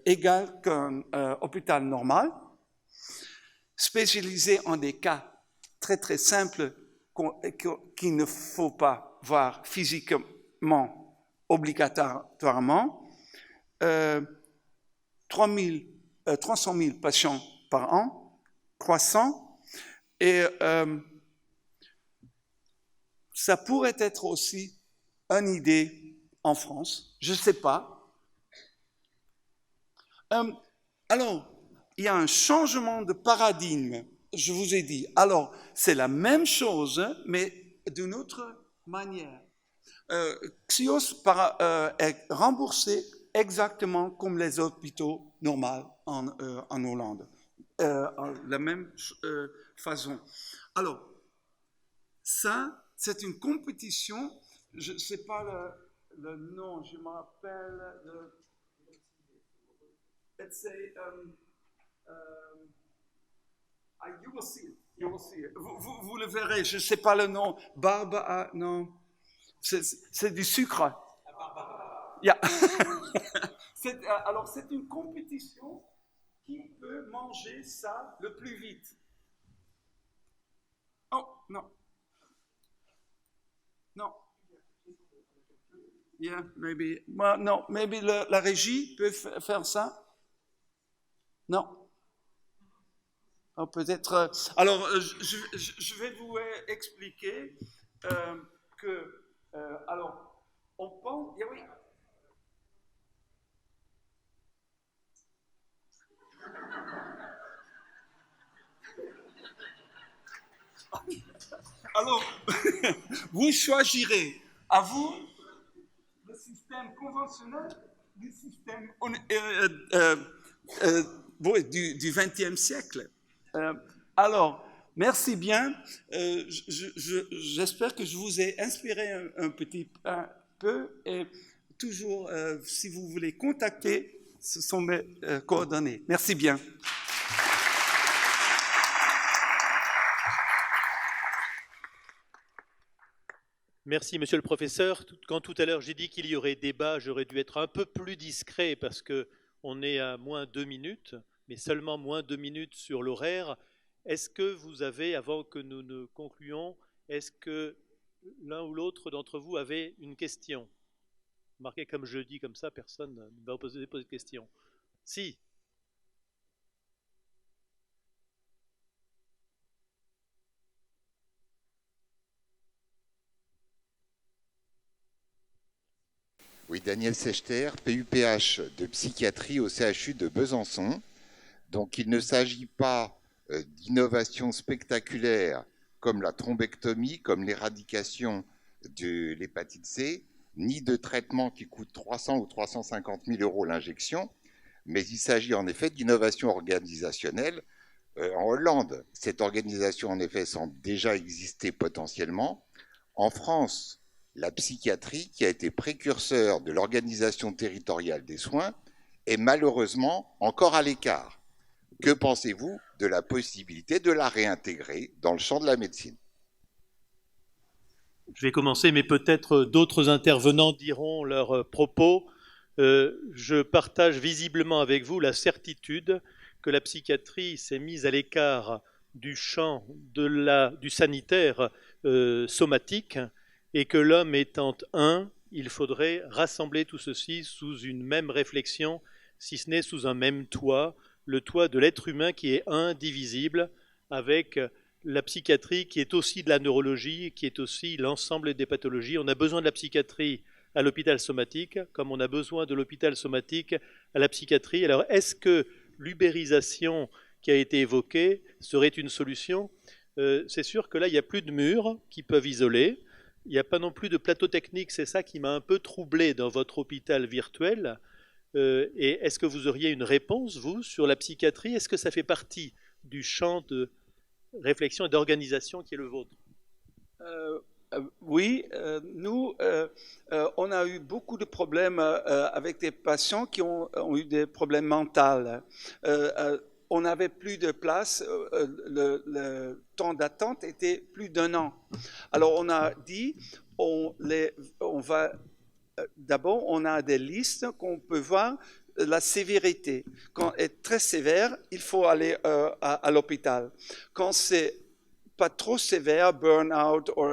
égaux qu'un hôpital normal, spécialisé en des cas très très simples qu'il ne faut pas voir physiquement, obligatoirement. 300 000 patients par an, croissant, et ça pourrait être aussi une idée en France, je ne sais pas. Alors, il y a un changement de paradigme, je vous ai dit. Alors, c'est la même chose, mais d'une autre manière. Xios est remboursé exactement comme les hôpitaux normaux en Hollande. La même façon. Alors, ça, c'est une compétition, je ne sais pas le nom, je m'appelle, let's say, you will see it. You will see it. Vous le verrez, je ne sais pas le nom, non, c'est du sucre. Yeah. Alors, c'est une compétition qui peut manger ça le plus vite. Oh, non. Non. Yeah, maybe. Well, no, maybe la régie peut faire ça. Non. Oh, peut-être. Alors, je vais vous expliquer que. Alors, on pense. Yeah, oui. Alors, vous choisirez à vous le système conventionnel du système du XXe siècle. Alors, merci bien. J'espère que je vous ai inspiré un petit peu. Et toujours, si vous voulez contacter, ce sont mes coordonnées. Merci bien. Merci, monsieur le professeur. Quand tout à l'heure j'ai dit qu'il y aurait débat, j'aurais dû être un peu plus discret parce qu'on est à moins 2 minutes. mais seulement moins 2 minutes sur l'horaire. Est-ce que vous avez, avant que nous ne concluions, est-ce que l'un ou l'autre d'entre vous avait une question? Marquez comme jeudi, comme ça, personne ne va poser de questions. Si. Oui, Daniel Sechter, PUPH de psychiatrie au CHU de Besançon. Donc il ne s'agit pas d'innovations spectaculaires comme la thrombectomie, comme l'éradication de l'hépatite C, ni de traitements qui coûtent 300 ou 350 000 euros l'injection, mais il s'agit en effet d'innovation organisationnelle. En Hollande, cette organisation en effet semble déjà exister potentiellement. En France, la psychiatrie, qui a été précurseur de l'organisation territoriale des soins, est malheureusement encore à l'écart. Que pensez-vous de la possibilité de la réintégrer dans le champ de la médecine? Je vais commencer, mais peut-être d'autres intervenants diront leurs propos. Je partage visiblement avec vous la certitude que la psychiatrie s'est mise à l'écart du champ du sanitaire somatique, et que l'homme étant un, il faudrait rassembler tout ceci sous une même réflexion, si ce n'est sous un même toit, le toit de l'être humain qui est indivisible, avec la psychiatrie qui est aussi de la neurologie, qui est aussi l'ensemble des pathologies. On a besoin de la psychiatrie à l'hôpital somatique, comme on a besoin de l'hôpital somatique à la psychiatrie. Alors, est-ce que l'ubérisation qui a été évoquée serait une solution? C'est sûr que là, il n'y a plus de murs qui peuvent isoler. Il n'y a pas non plus de plateau technique, c'est ça qui m'a un peu troublé dans votre hôpital virtuel. Et est-ce que vous auriez une réponse, vous, sur la psychiatrie? Est-ce que ça fait partie du champ de réflexion et d'organisation qui est le vôtre? Oui, nous, on a eu beaucoup de problèmes avec des patients qui ont eu des problèmes mentaux. On n'avait plus de place, le temps d'attente était plus d'1 an. Alors on a dit, d'abord on a des listes qu'on peut voir la sévérité. Quand c'est très sévère, il faut aller à l'hôpital. Quand c'est pas trop sévère, burn-out ou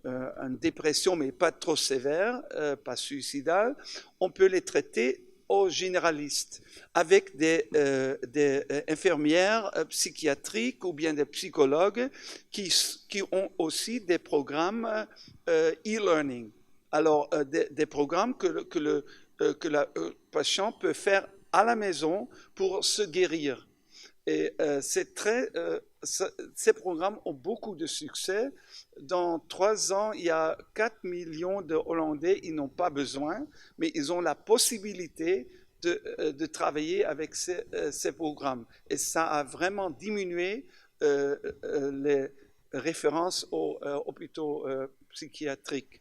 une dépression, mais pas trop sévère, pas suicidale, on peut les traiter aux généralistes, avec des infirmières psychiatriques ou bien des psychologues qui ont aussi des programmes e-learning. Alors, des programmes que le patient peut faire à la maison pour se guérir. Et ces programmes ont beaucoup de succès. Dans 3 ans, il y a 4 millions de Hollandais, ils n'ont pas besoin, mais ils ont la possibilité de travailler avec ces programmes. Et ça a vraiment diminué les références aux hôpitaux psychiatriques.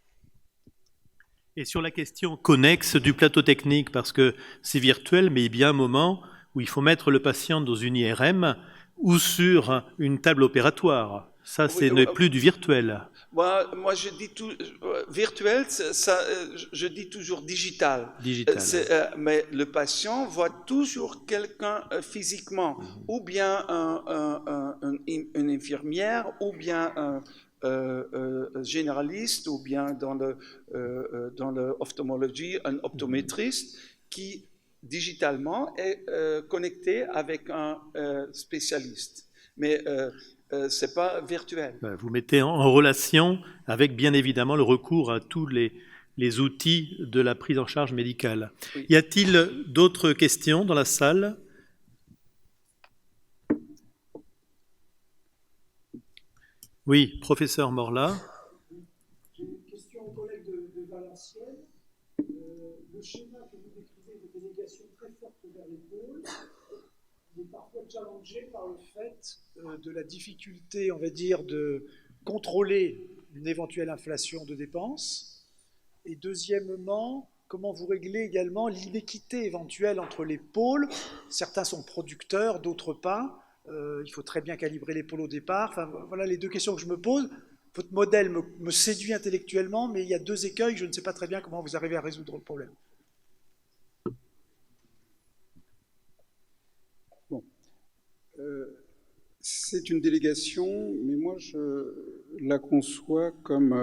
Et sur la question connexe du plateau technique, parce que c'est virtuel, mais il y a bien un moment où il faut mettre le patient dans une IRM ou sur une table opératoire. Ça, ce n'est plus du virtuel. Moi, je dis tout virtuel, je dis toujours digital. Mais le patient voit toujours quelqu'un physiquement, ou bien une infirmière, ou bien un généraliste, ou bien dans l'ophtalmologie, un optométriste qui digitalement est connecté avec un spécialiste. Mais ce n'est pas virtuel. Vous mettez en relation avec, bien évidemment, le recours à tous les outils de la prise en charge médicale. Oui. Y a-t-il d'autres questions dans la salle? Oui, professeur Morla. J'ai une question aux collègues de Valenciennes. Le schéma que vous décrivez de délégation très forte vers les pôles est parfois challengé par le fait de la difficulté, on va dire, de contrôler une éventuelle inflation de dépenses. Et deuxièmement, comment vous réglez également l'inéquité éventuelle entre les pôles? Certains sont producteurs, d'autres pas. Il faut très bien calibrer les pôles au départ. Enfin, voilà les deux questions que je me pose. Votre modèle me séduit intellectuellement, mais il y a 2 écueils. Je ne sais pas très bien comment vous arrivez à résoudre le problème. C'est une délégation, mais moi je la conçois comme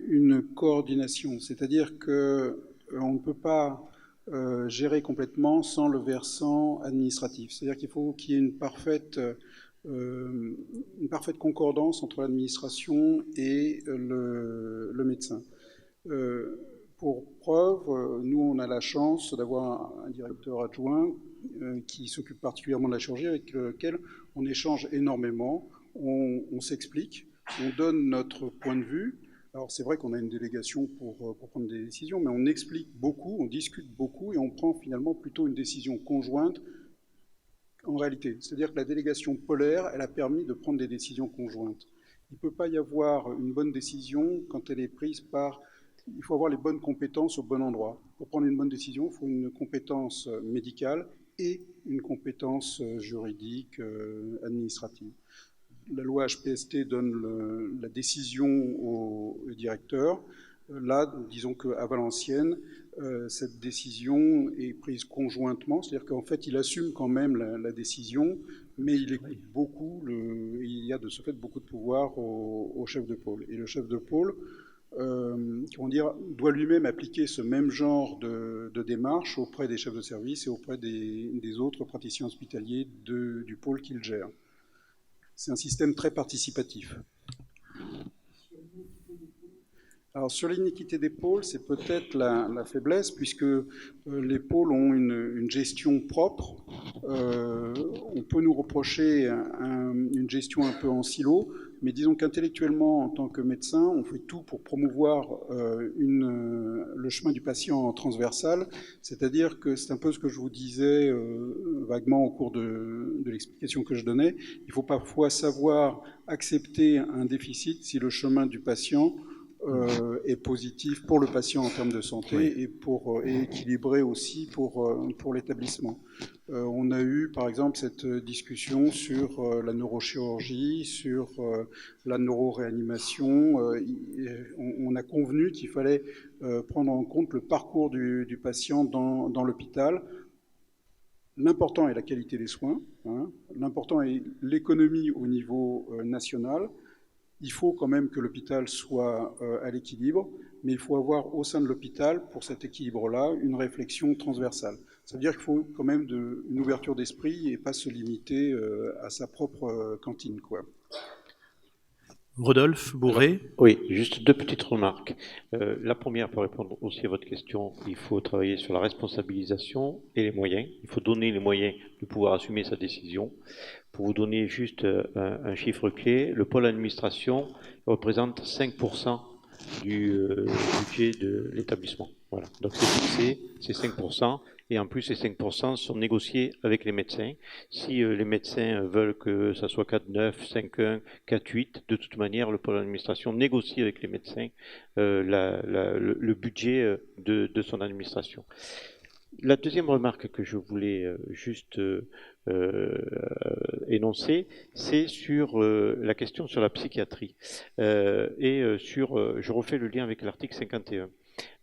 une coordination, c'est-à-dire qu'on ne peut pas gérer complètement sans le versant administratif. C'est-à-dire qu'il faut qu'il y ait une parfaite concordance entre l'administration et le médecin. Pour preuve, nous on a la chance d'avoir un directeur adjoint qui s'occupe particulièrement de la chirurgie, avec lequel on échange énormément, on s'explique, on donne notre point de vue. Alors c'est vrai qu'on a une délégation pour prendre des décisions, mais on explique beaucoup, on discute beaucoup et on prend finalement plutôt une décision conjointe en réalité. C'est-à-dire que la délégation polaire, elle a permis de prendre des décisions conjointes. Il ne peut pas y avoir une bonne décision quand elle est prise par... Il faut avoir les bonnes compétences au bon endroit. Pour prendre une bonne décision, il faut une compétence médicale et une compétence juridique, administrative. La loi HPST donne la décision au directeur. Là, disons qu'à Valenciennes, cette décision est prise conjointement, c'est-à-dire qu'en fait, il assume quand même la décision, mais il écoute beaucoup, il y a de ce fait beaucoup de pouvoir au chef de pôle. Et le chef de pôle, doit lui-même appliquer ce même genre de démarche auprès des chefs de service et auprès des autres praticiens hospitaliers du pôle qu'il gère. C'est un système très participatif. Alors sur l'iniquité des pôles, c'est peut-être la faiblesse, puisque les pôles ont une gestion propre. On peut nous reprocher une gestion un peu en silo, mais disons qu'intellectuellement, en tant que médecin, on fait tout pour promouvoir le chemin du patient transversal, c'est-à-dire que c'est un peu ce que je vous disais vaguement au cours de l'explication que je donnais. Il faut parfois savoir accepter un déficit si le chemin du patient est positif pour le patient en termes de santé, oui, et équilibré aussi pour l'établissement. On a eu par exemple cette discussion sur la neurochirurgie, sur la neuroréanimation. On a convenu qu'il fallait prendre en compte le parcours du patient dans l'hôpital. L'important est la qualité des soins, hein. L'important est l'économie au niveau national. Il faut quand même que l'hôpital soit à l'équilibre, mais il faut avoir au sein de l'hôpital, pour cet équilibre-là, une réflexion transversale. Ça veut dire qu'il faut quand même une ouverture d'esprit et pas se limiter à sa propre cantine, quoi. Rodolphe Bourré. Oui, juste deux petites remarques. La première, pour répondre aussi à votre question, il faut travailler sur la responsabilisation et les moyens. Il faut donner les moyens de pouvoir assumer sa décision. Pour vous donner juste un chiffre clé, le pôle administration représente 5% du budget de l'établissement. Voilà. Donc c'est fixé, c'est 5%. Et en plus, ces 5% sont négociés avec les médecins. Si les médecins veulent que ça soit 4,9, 5,1, 4,8, de toute manière, le pôle d'administration négocie avec les médecins le budget de son administration. La deuxième remarque que je voulais juste énoncer, c'est sur la question sur la psychiatrie. Je refais le lien avec l'article 51.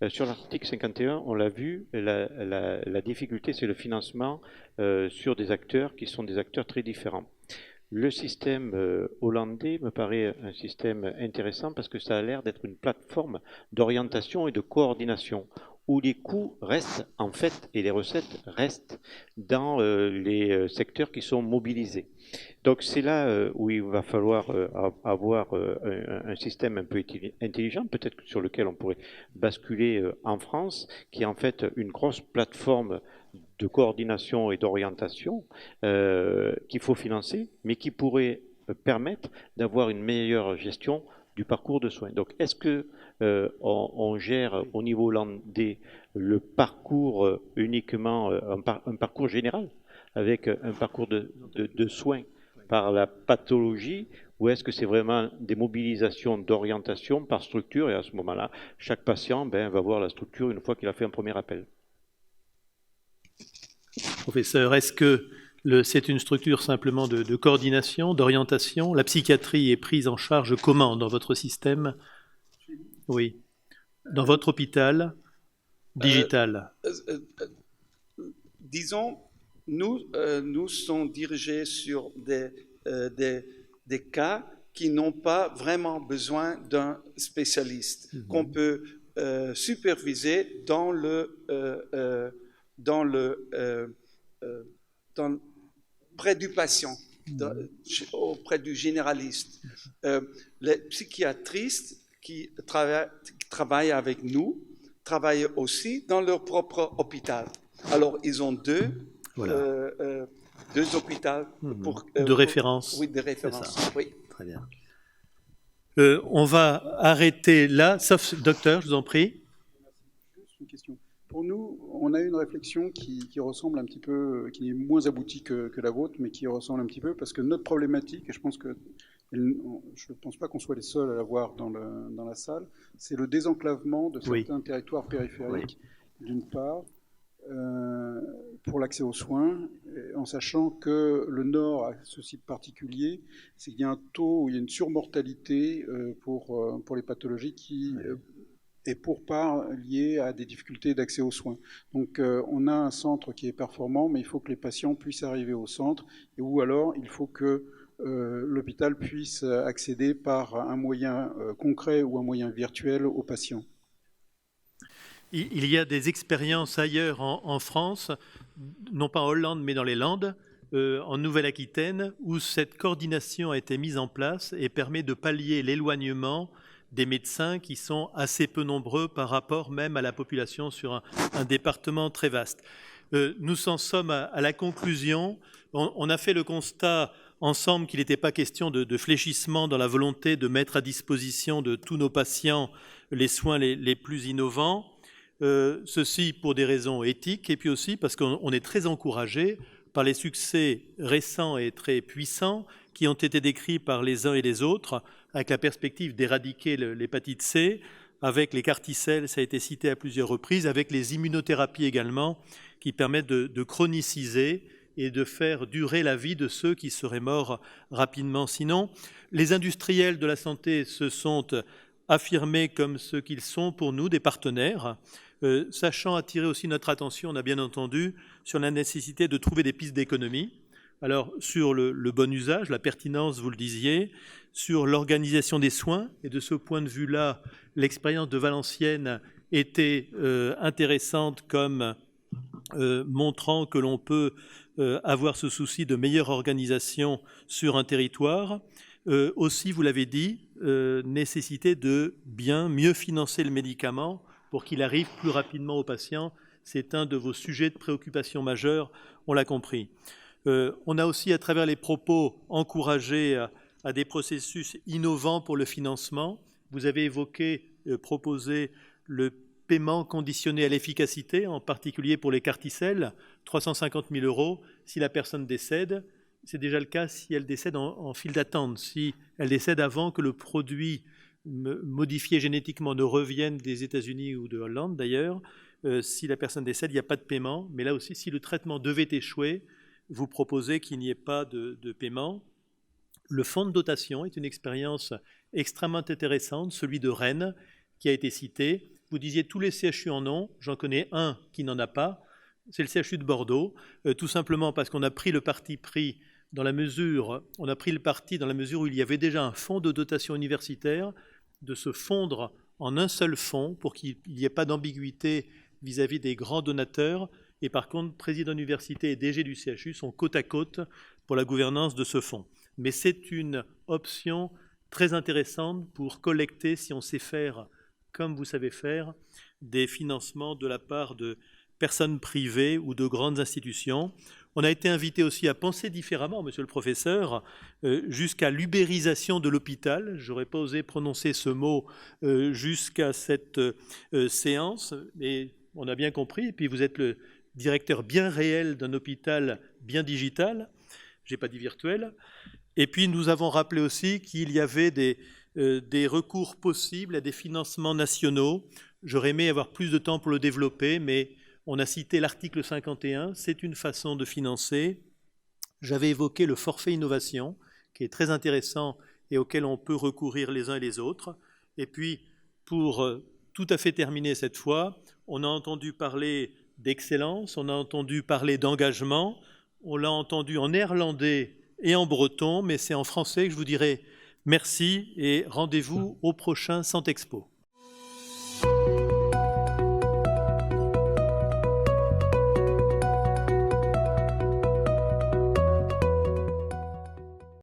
Sur l'article 51, on l'a vu, la difficulté, c'est le financement sur des acteurs qui sont des acteurs très différents. Le système hollandais me paraît un système intéressant parce que ça a l'air d'être une plateforme d'orientation et de coordination où les coûts restent en fait et les recettes restent dans les secteurs qui sont mobilisés. Donc c'est là où il va falloir avoir un système un peu intelligent, peut-être sur lequel on pourrait basculer en France, qui est en fait une grosse plateforme de coordination et d'orientation qu'il faut financer, mais qui pourrait permettre d'avoir une meilleure gestion du parcours de soins. Donc est-ce que on gère au niveau hollandais le parcours uniquement, un parcours général, avec un parcours de soins par la pathologie, ou est-ce que c'est vraiment des mobilisations d'orientation par structure, et à ce moment-là, chaque patient va voir la structure une fois qu'il a fait un premier appel? Professeur, est-ce que c'est une structure simplement de coordination, d'orientation? La psychiatrie est prise en charge comment dans votre système? Oui. Dans votre hôpital digital? Disons, nous sommes dirigés sur des cas qui n'ont pas vraiment besoin d'un spécialiste, qu'on peut superviser près du patient, auprès du généraliste. Les psychiatristes qui travaillent avec nous travaillent aussi dans leur propre hôpital. Alors, ils ont deux hôpitaux de référence. Oui, de référence. Oui. Très bien. On va arrêter là, sauf docteur, je vous en prie. Juste une question. Pour nous, on a une réflexion qui ressemble un petit peu, qui est moins aboutie que la vôtre, mais qui ressemble un petit peu, parce que notre problématique, et je pense pas qu'on soit les seuls à la voir dans la salle, c'est le désenclavement de certains territoires périphériques, d'une part, pour l'accès aux soins, en sachant que le Nord a ceci de particulier, c'est qu'il y a un taux, il y a une surmortalité pour les pathologies qui est pour part liée à des difficultés d'accès aux soins. Donc on a un centre qui est performant, mais il faut que les patients puissent arriver au centre, ou alors il faut que l'hôpital puisse accéder par un moyen concret ou un moyen virtuel aux patients. Il y a des expériences ailleurs en France, non pas en Hollande, mais dans les Landes, en Nouvelle-Aquitaine, où cette coordination a été mise en place et permet de pallier l'éloignement des médecins qui sont assez peu nombreux par rapport même à la population sur un département très vaste. Nous en sommes à la conclusion. On a fait le constat ensemble qu'il n'était pas question de fléchissement dans la volonté de mettre à disposition de tous nos patients les soins les plus innovants. Ceci pour des raisons éthiques et puis aussi parce qu'on est très encouragé par les succès récents et très puissants qui ont été décrits par les uns et les autres avec la perspective d'éradiquer l'hépatite C, avec les carticelles, ça a été cité à plusieurs reprises, avec les immunothérapies également qui permettent de chroniciser et de faire durer la vie de ceux qui seraient morts rapidement sinon. Les industriels de la santé se sont affirmés comme ce qu'ils sont pour nous, des partenaires, sachant attirer aussi notre attention, on a bien entendu, sur la nécessité de trouver des pistes d'économie. Alors, sur le bon usage, la pertinence, vous le disiez, sur l'organisation des soins, et de ce point de vue-là, l'expérience de Valenciennes était intéressante comme montrant que l'on peut avoir ce souci de meilleure organisation sur un territoire. Aussi, vous l'avez dit, nécessité de mieux financer le médicament pour qu'il arrive plus rapidement aux patients. C'est un de vos sujets de préoccupation majeurs, on l'a compris. On a aussi, à travers les propos, encouragé à des processus innovants pour le financement. Vous avez évoqué, proposé le paiement conditionné à l'efficacité, en particulier pour les carticelles, 350 000 € si la personne décède. C'est déjà le cas si elle décède en file d'attente, si elle décède avant que le produit modifié génétiquement ne revienne des États-Unis ou de Hollande d'ailleurs. Si la personne décède, il n'y a pas de paiement. Mais là aussi, si le traitement devait échouer, vous proposez qu'il n'y ait pas de paiement. Le fonds de dotation est une expérience extrêmement intéressante, celui de Rennes, qui a été cité. Vous disiez tous les CHU en ont, j'en connais un qui n'en a pas, c'est le CHU de Bordeaux, tout simplement parce qu'on a pris le parti pris dans la mesure où il y avait déjà un fonds de dotation universitaire, de se fondre en un seul fonds pour qu'il n'y ait pas d'ambiguïté vis-à-vis des grands donateurs. Et par contre, président d'université et DG du CHU sont côte à côte pour la gouvernance de ce fonds. Mais c'est une option très intéressante pour collecter, si on sait faire, comme vous savez faire, des financements de la part de personnes privées ou de grandes institutions. On a été invité aussi à penser différemment, monsieur le professeur, jusqu'à l'ubérisation de l'hôpital. Je n'aurais pas osé prononcer ce mot jusqu'à cette séance, mais on a bien compris. Et puis vous êtes le directeur bien réel d'un hôpital bien digital, je n'ai pas dit virtuel. Et puis nous avons rappelé aussi qu'il y avait des recours possibles à des financements nationaux. J'aurais aimé avoir plus de temps pour le développer, mais on a cité l'article 51, c'est une façon de financer. J'avais évoqué le forfait innovation, qui est très intéressant et auquel on peut recourir les uns et les autres. Et puis, pour tout à fait terminer cette fois, on a entendu parler d'excellence, on a entendu parler d'engagement, On l'a entendu en néerlandais et en breton, mais c'est en français que je vous dirai merci et rendez-vous au prochain Santexpo.